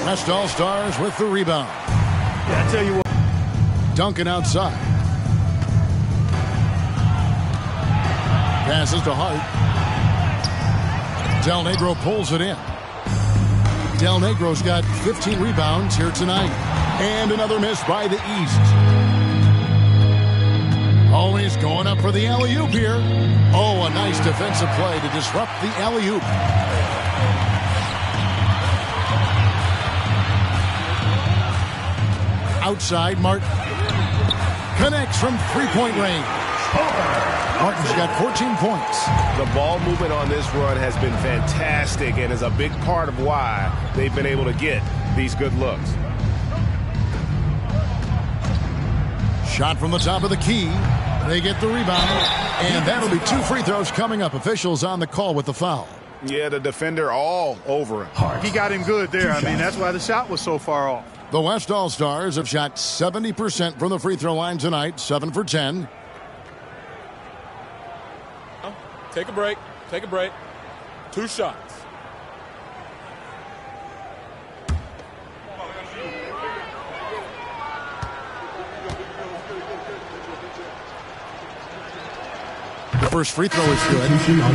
West All-Stars with the rebound. Yeah, I tell you what. Duncan outside. Passes to Hart. Del Negro pulls it in. Del Negro's got 15 rebounds here tonight. And another miss by the East. Always going up for the alley-oop here. Oh, a nice defensive play to disrupt the alley-oop. Outside, Martin. Connects from three-point range. Martin's got 14 points. The ball movement on this run has been fantastic and is a big part of why they've been able to get these good looks. Shot from the top of the key. They get the rebound. And that'll be 2 free throws coming up. Officials on the call with the foul. Yeah, the defender all over him. He got him good there. I mean, that's why the shot was so far off. The West All-Stars have shot 70% from the free throw line tonight, 7 for 10. Take a break. Take a break. 2 shots. The first free throw is good.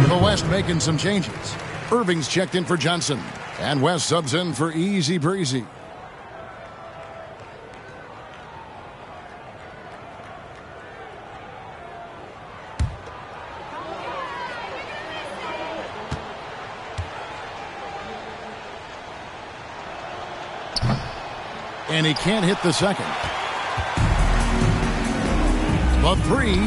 The West making some changes. Irving's checked in for Johnson. And West subs in for Easy Breezy. And he can't hit the second. The three.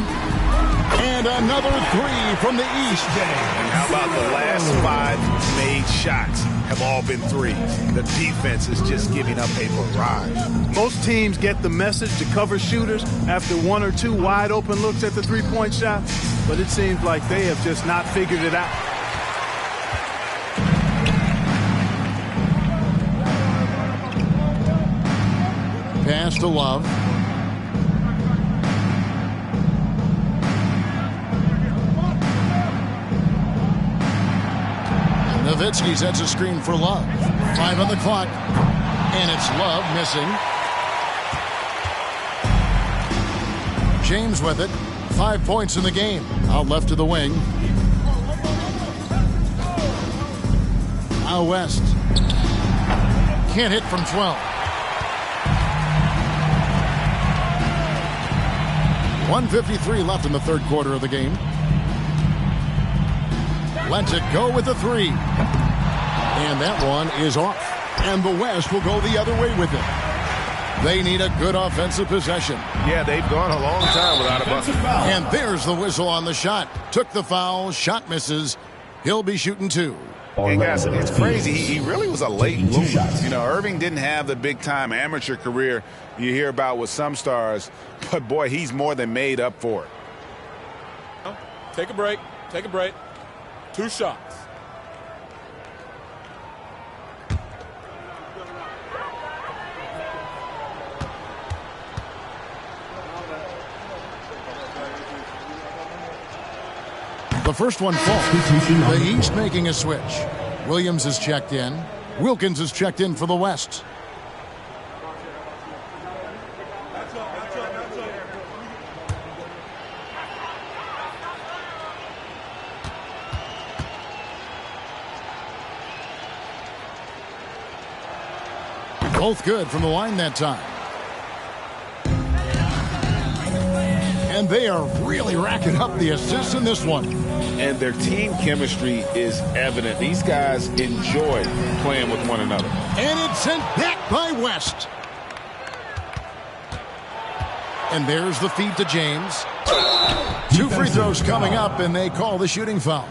And another three from the East. And how about the last 5 made shots have all been threes? The defense is just giving up a barrage. Most teams get the message to cover shooters after 1 or 2 wide open looks at the three-point shot, but it seems like they have just not figured it out. Pass to Love. Nowitzki sets a screen for Love. 5 on the clock. And it's Love missing. James with it. 5 points in the game. Out left to the wing. Out West. Can't hit from 12. 1:53 left in the third quarter of the game. Lets it go with the three. And that one is off. And the West will go the other way with it. They need a good offensive possession. Yeah, they've gone a long time without a bucket. And there's the whistle on the shot. Took the foul. Shot misses. He'll be shooting 2. And guys, it's crazy. He really was a late bloomer. You know, Irving didn't have the big-time amateur career you hear about with some stars, but boy, he's more than made up for it. Take a break. Take a break. 2 shots. The first one falls. The East making a switch. Williams is checked in. Wilkins is checked in for the West. Both good from the line that time. And they are really racking up the assists in this one. And their team chemistry is evident. These guys enjoy playing with one another. And it's sent back by West. And there's the feed to James. 2 free throws coming up, and they call the shooting foul.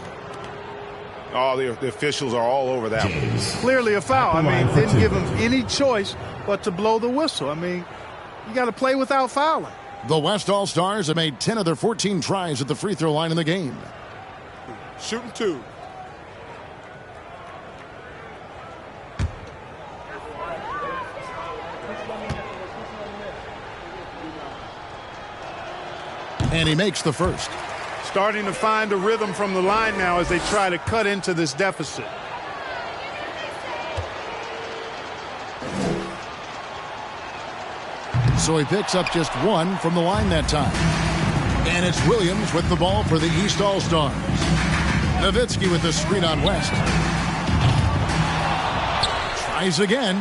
Oh, the officials are all over that one. Clearly a foul. I mean, didn't give him any choice but to blow the whistle. I mean, you got to play without fouling. The West All-Stars have made 10 of their 14 tries at the free throw line in the game. Shooting 2. And he makes the first. Starting to find a rhythm from the line now as they try to cut into this deficit. So he picks up just 1 from the line that time. And it's Williams with the ball for the East All-Stars. Nowitzki with the screen on West. Tries again.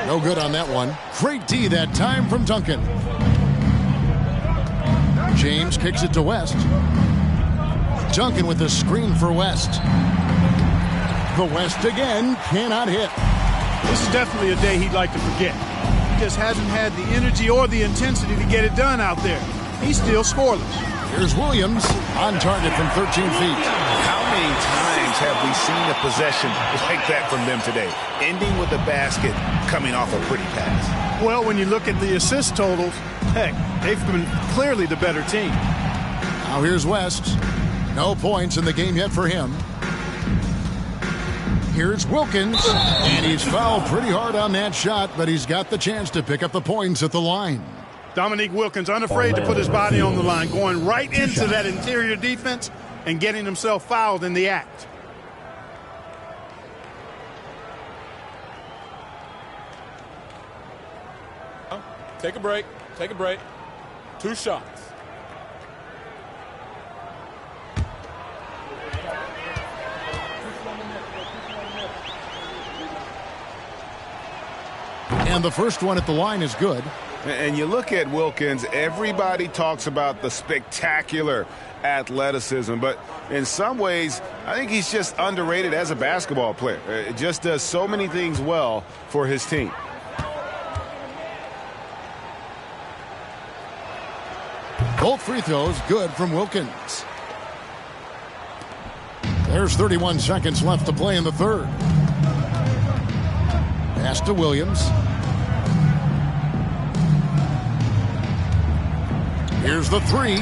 No good on that one. Great D that time from Duncan. James kicks it to West. Duncan with the screen for West. The West again cannot hit. This is definitely a day he'd like to forget. He just hasn't had the energy or the intensity to get it done out there. He's still scoreless. Here's Williams on target from 13 feet. How many times have we seen a possession like that from them today? Ending with a basket, coming off a pretty pass. Well, when you look at the assist totals, heck, they've been clearly the better team. Now here's West. No points in the game yet for him. Here's Wilkins, and he's fouled pretty hard on that shot, but he's got the chance to pick up the points at the line. Dominique Wilkins unafraid to put his body on the line, going right into that interior defense and getting himself fouled in the act. Take a break. Take a break. 2 shots. And the first one at the line is good. And you look at Wilkins, everybody talks about the spectacular athleticism, but in some ways, I think he's just underrated as a basketball player. It just does so many things well for his team. Both free throws good from Wilkins. There's 31 seconds left to play in the third. Pass to Williams. Here's the 3.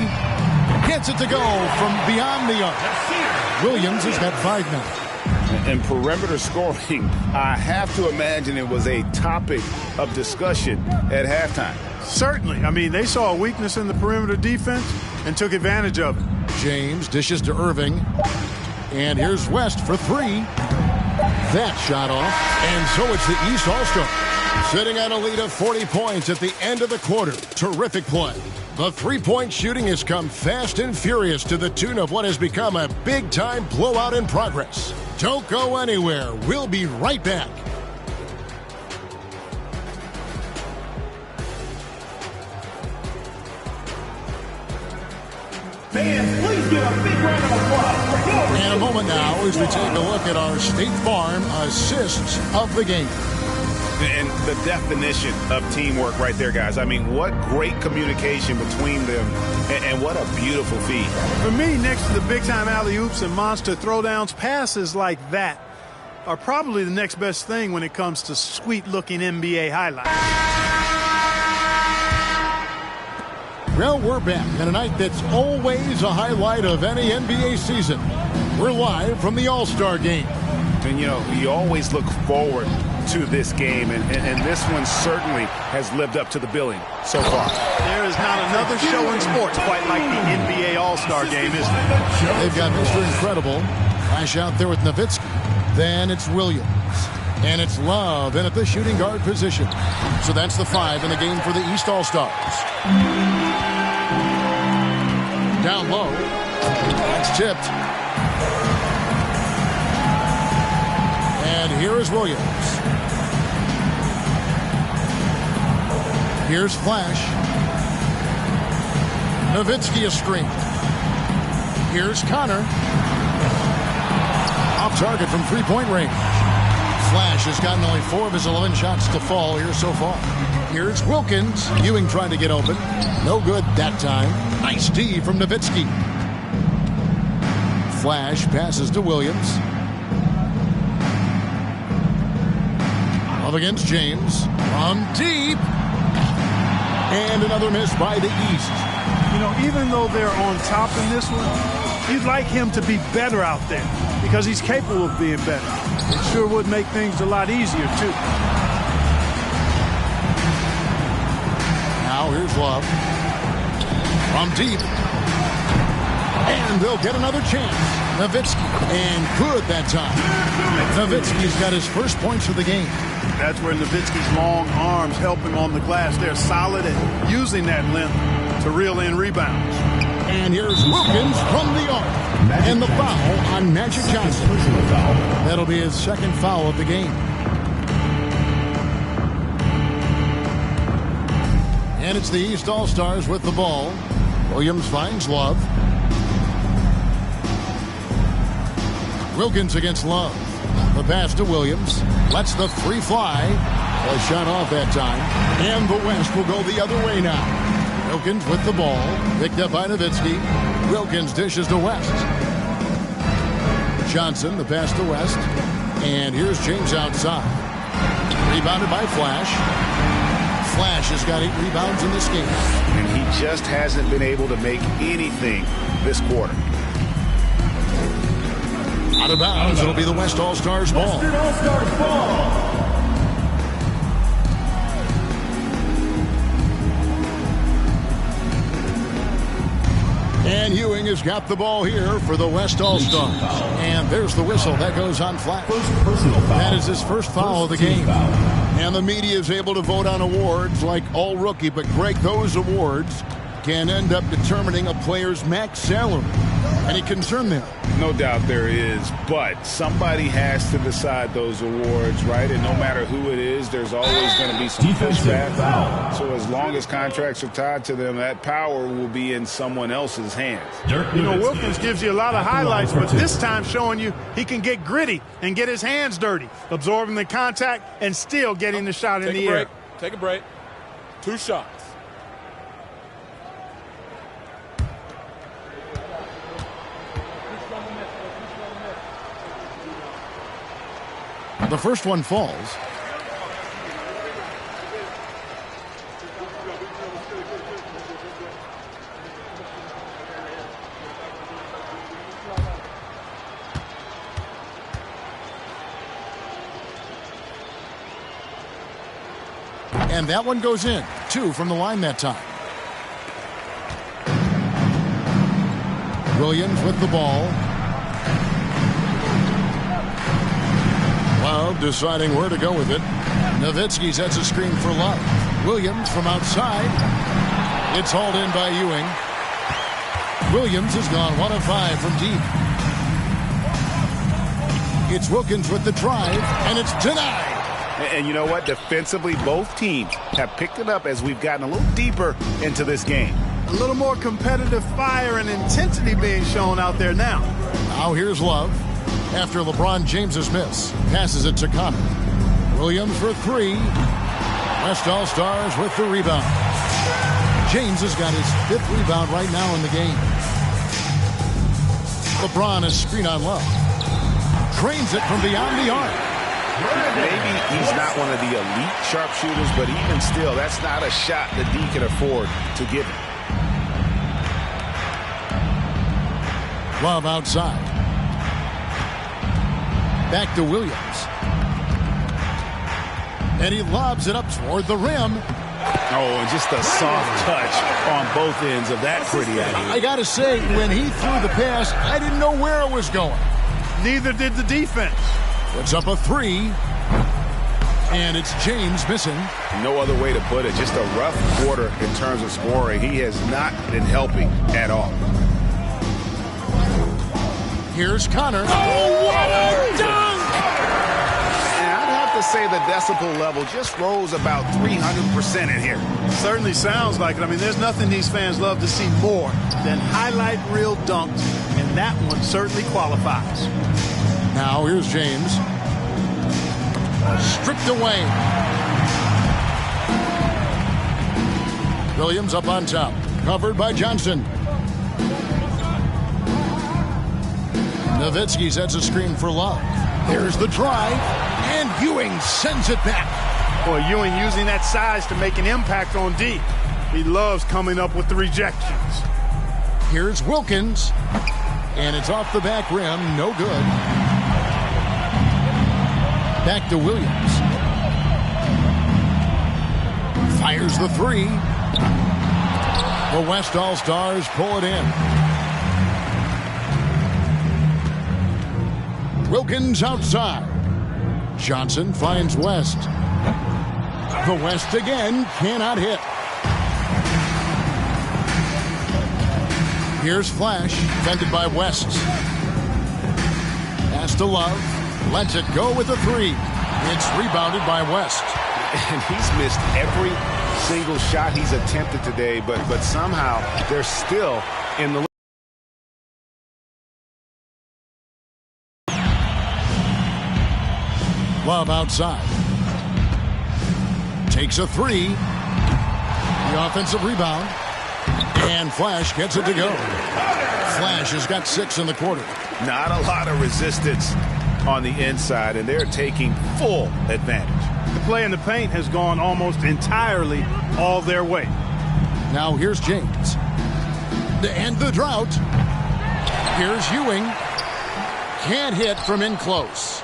Gets it to go from beyond the arc. Williams has got 5 now. And perimeter scoring, I have to imagine it was a topic of discussion at halftime. Certainly. I mean, they saw a weakness in the perimeter defense and took advantage of it. James dishes to Irving. And here's West for 3. That shot off. And so it's the East All-Star. Sitting on a lead of 40 points at the end of the quarter. Terrific play. The three-point shooting has come fast and furious to the tune of what has become a big-time blowout in progress. Don't go anywhere. We'll be right back. Fans, please give a big round of applause for your... And a moment now as we take a look at our State Farm assists of the game. And the definition of teamwork right there, guys. I mean, what great communication between them, and what a beautiful feed. For me, next to the big-time alley-oops and monster throwdowns, passes like that are probably the next best thing when it comes to sweet-looking NBA highlights. Well, we're back on a night that's always a highlight of any NBA season. We're live from the All-Star game. And, you know, you always look forward to this game, and this one certainly has lived up to the billing so far. There is not another show in sports quite like the NBA All-Star game, is there? They've got Mr. Incredible. Flash out there with Nowitzki. Then it's Williams. And it's Love in at the shooting guard position. So that's the 5 in the game for the East All-Stars. Down low. That's tipped. And here is Williams. Here's Flash. Nowitzki a screen. Here's Connor. Off target from three-point range. Flash has gotten only 4 of his 11 shots to fall here so far. Here's Wilkins. Ewing trying to get open. No good that time. Nice D from Nowitzki. Flash passes to Williams. Up against James. From deep. And another miss by the East. You know, even though they're on top in this one, You'd like him to be better out there because he's capable of being better. It sure would make things a lot easier, too. Now here's Love. From deep. And they'll get another chance. Nowitzki. And good that time. Nowitzki's got his first points of the game. That's where Nowitzki's long arms help him on the glass. They're solid at using that length to reel in rebounds. And here's Wilkins from the arc. And the foul on Magic Johnson. That'll be his second foul of the game. And it's the East All-Stars with the ball. Williams finds Love. Wilkins against Love. The pass to Williams. Lets the free fly. A shot off that time. And the West will go the other way now. Wilkins with the ball. Picked up by Nowitzki. Wilkins dishes to West. Johnson, the pass to West. And here's James outside. Rebounded by Flash. Flash has got 8 rebounds in this game. And he just hasn't been able to make anything this quarter. Out of bounds, it'll be the West All-Stars ball. And Ewing has got the ball here for the West All-Stars. And there's the whistle. That goes on Flash. That is his first foul of the game. And the media is able to vote on awards like All-Rookie. But, Greg, those awards can end up determining a player's max salary. Any concern there? No doubt there is, but somebody has to decide those awards, right? And no matter who it is, there's always going to be some pushback. So as long as contracts are tied to them, that power will be in someone else's hands. You know, Wilkins gives you a lot of highlights, but this time showing you he can get gritty and get his hands dirty, absorbing the contact and still getting the shot in the air. Take a break. 2 shots. The first one falls. And that one goes in. 2 from the line that time. Williams with the ball. Love deciding where to go with it. Nowitzki sets a screen for Love. Williams from outside. It's hauled in by Ewing. Williams has gone 1 of 5 from deep. It's Wilkins with the drive, and it's denied. And you know what? Defensively, both teams have picked it up as we've gotten a little deeper into this game. A little more competitive fire and intensity being shown out there now. Now here's Love. After LeBron James's miss, passes it to Connor. Williams for 3. West All-Stars with the rebound. James has got his 5th rebound right now in the game. LeBron is screen on Love. Trains it from beyond the arc. Maybe he's not one of the elite sharpshooters, but even still, that's not a shot that D can afford to give him. Love outside. Back to Williams. And he lobs it up toward the rim. Oh, and just a soft touch on both ends of that pretty idea. I got to say, when he threw the pass, I didn't know where it was going. Neither did the defense. Puts up a 3. And it's James missing. No other way to put it. Just a rough quarter in terms of scoring. He has not been helping at all. Here's Connor. Oh, what a dunk! And I'd have to say the decibel level just rose about 300% in here. Certainly sounds like it. I mean, there's nothing these fans love to see more than highlight reel dunks, and that one certainly qualifies. Now here's James. Stripped away. Williams up on top. Covered by Johnson. Nowitzki sets a screen for Love. There's the drive, and Ewing sends it back. Boy, Ewing using that size to make an impact on D. He loves coming up with the rejections. Here's Wilkins. And it's off the back rim. No good. Back to Williams. Fires the three. The West All-Stars pull it in. Wilkins outside. Johnson finds West. The West again cannot hit. Here's Flash, defended by West. Pass to Love. Lets it go with the three. It's rebounded by West. And he's missed every single shot he's attempted today, but somehow they're still in the Love outside. Takes a three. The offensive rebound. And Flash gets it to go. Flash has got 6 in the quarter. Not a lot of resistance on the inside, and they're taking full advantage. The play in the paint has gone almost entirely all their way. Now here's James. To end the drought. Here's Ewing. Can't hit from in close.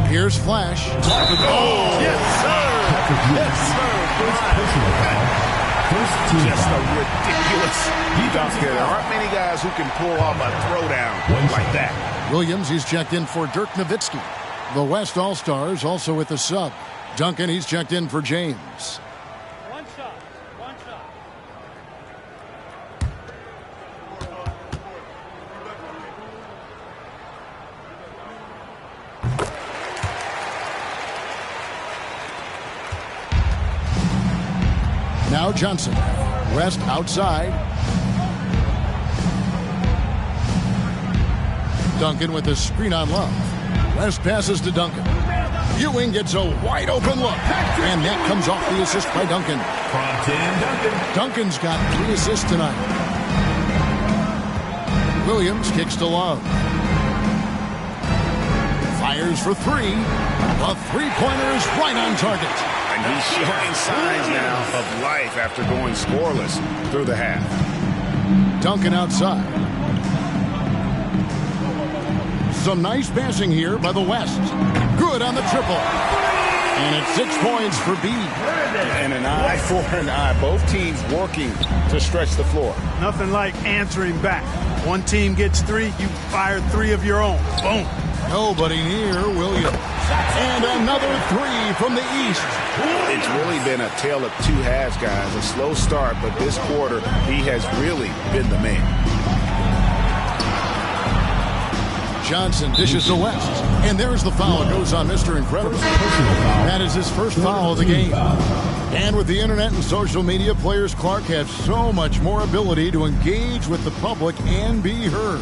Here's Flash. Oh, yes, sir. Yes, sir. Just a ridiculous dunk here. There aren't many guys who can pull off a throwdown like that. Williams, he's checked in for Dirk Nowitzki. The West All-Stars also with the sub. Duncan, he's checked in for James. One shot. Now Johnson. West outside. Duncan with the screen on Love. West passes to Duncan. Ewing gets a wide open look. And that comes off the assist by Duncan. Duncan's got 3 assists tonight. Williams kicks to Love. Fires for 3. The three-pointer is right on target. And he's showing signs now of life after going scoreless through the half. Duncan outside. Some nice passing here by the West. Good on the triple. And it's 6 points for B. And an eye for an eye. Both teams working to stretch the floor. Nothing like answering back. One team gets 3, you fire 3 of your own. Boom. Nobody near Williams. And another 3 from the East. It's really been a tale of 2 halves, guys. A slow start, but this quarter, he has really been the man. Johnson dishes to West. And there's the foul. It goes on Mr. Incredible. That is his first foul of the game. And with the internet and social media, players Clark have so much more ability to engage with the public and be heard.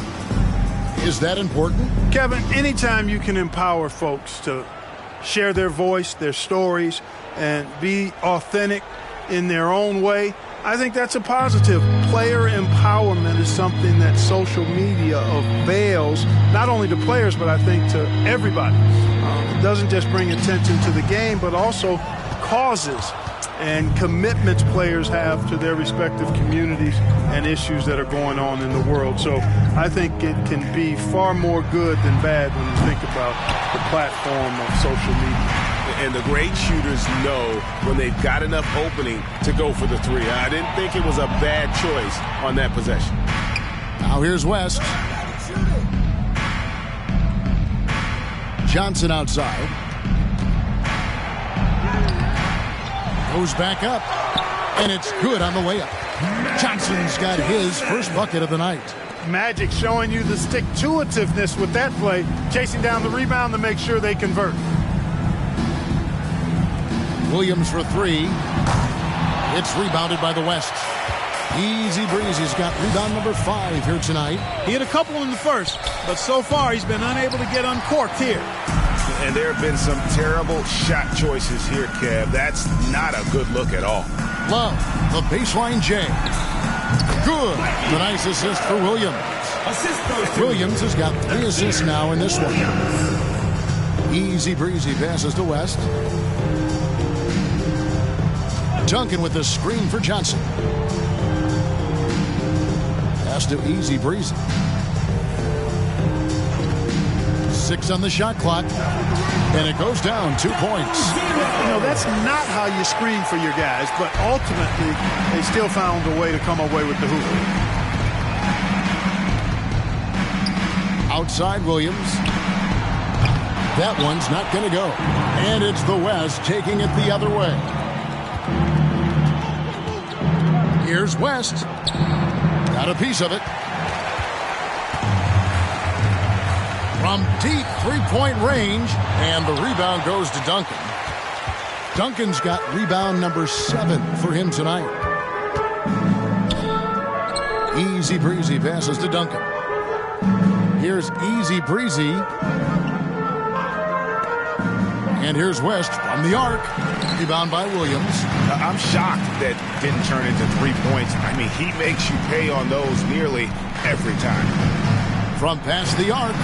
Is that important? Kevin, anytime you can empower folks to share their voice, their stories, and be authentic in their own way, I think that's a positive. Player empowerment is something that social media avails, not only to players, but I think to everybody. It doesn't just bring attention to the game, but also causes and commitments players have to their respective communities and issues that are going on in the world. So I think it can be far more good than bad when you think about the platform of social media. And the great shooters know when they've got enough opening to go for the 3. I didn't think it was a bad choice on that possession. Now here's West. Johnson outside. Goes back up. And it's good on the way up. Johnson's got his first bucket of the night. Magic showing you the stick-to-itiveness with that play, chasing down the rebound to make sure they convert. Williams for 3. It's rebounded by the West. Easy Breezy's got rebound number 5 here tonight. He had a couple in the first, but so far he's been unable to get uncorked here. And there have been some terrible shot choices here, Kev. That's not a good look at all. Love, the baseline J. Good. The nice assist for Williams. Williams has got 3 assists now in this one. Easy Breezy passes to West. Duncan with the screen for Johnson. Pass to Easy Breezy. 6 on the shot clock. And it goes down 2 points. You know, that's not how you screen for your guys, but ultimately they still found a way to come away with the hoop. Outside Williams. That one's not going to go. And it's the West taking it the other way. Here's West. Got a piece of it. From deep three-point range, and the rebound goes to Duncan. Duncan's got rebound number 7 for him tonight. Easy Breezy passes to Duncan. Here's Easy Breezy. And here's West from the arc. Rebound by Williams. I'm shocked that didn't turn into 3 points. I mean, he makes you pay on those nearly every time. From past the arc.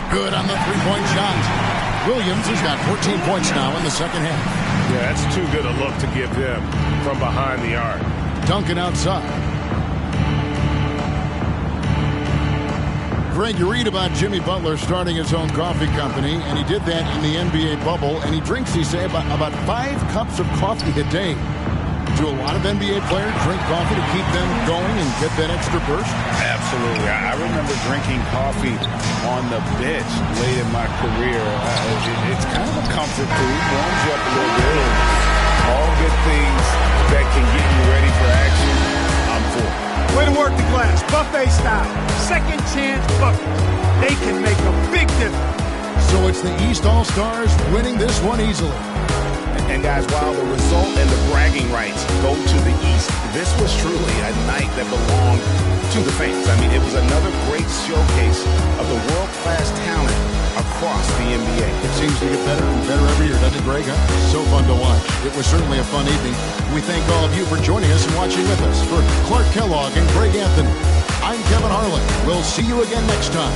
Good on the three-point shot. Williams has got 14 points now in the second half. Yeah, that's too good a look to give them from behind the arc. Duncan outside. Greg, you read about Jimmy Butler starting his own coffee company, and he did that in the NBA bubble, and he drinks, he say, about 5 cups of coffee a day. Do a lot of NBA players drink coffee to keep them going and get that extra burst? Absolutely. I remember drinking coffee on the bench late in my career. It's kind of a comfort food, warms you up a little bit. All good things that can get you ready for action. I'm for it. Way to work the glass, buffet style. Second chance buckets. They can make a big difference. So it's the East All-Stars winning this one easily. And guys, while the result and the bragging rights go to the East, this was truly a night that belonged to the fans. I mean, it was another great showcase of the world-class talent across the NBA. It seems to get better and better every year, doesn't it, Greg? Huh? So fun to watch. It was certainly a fun evening. We thank all of you for joining us and watching with us. For Clark Kellogg and Greg Anthony, I'm Kevin Harlan. We'll see you again next time.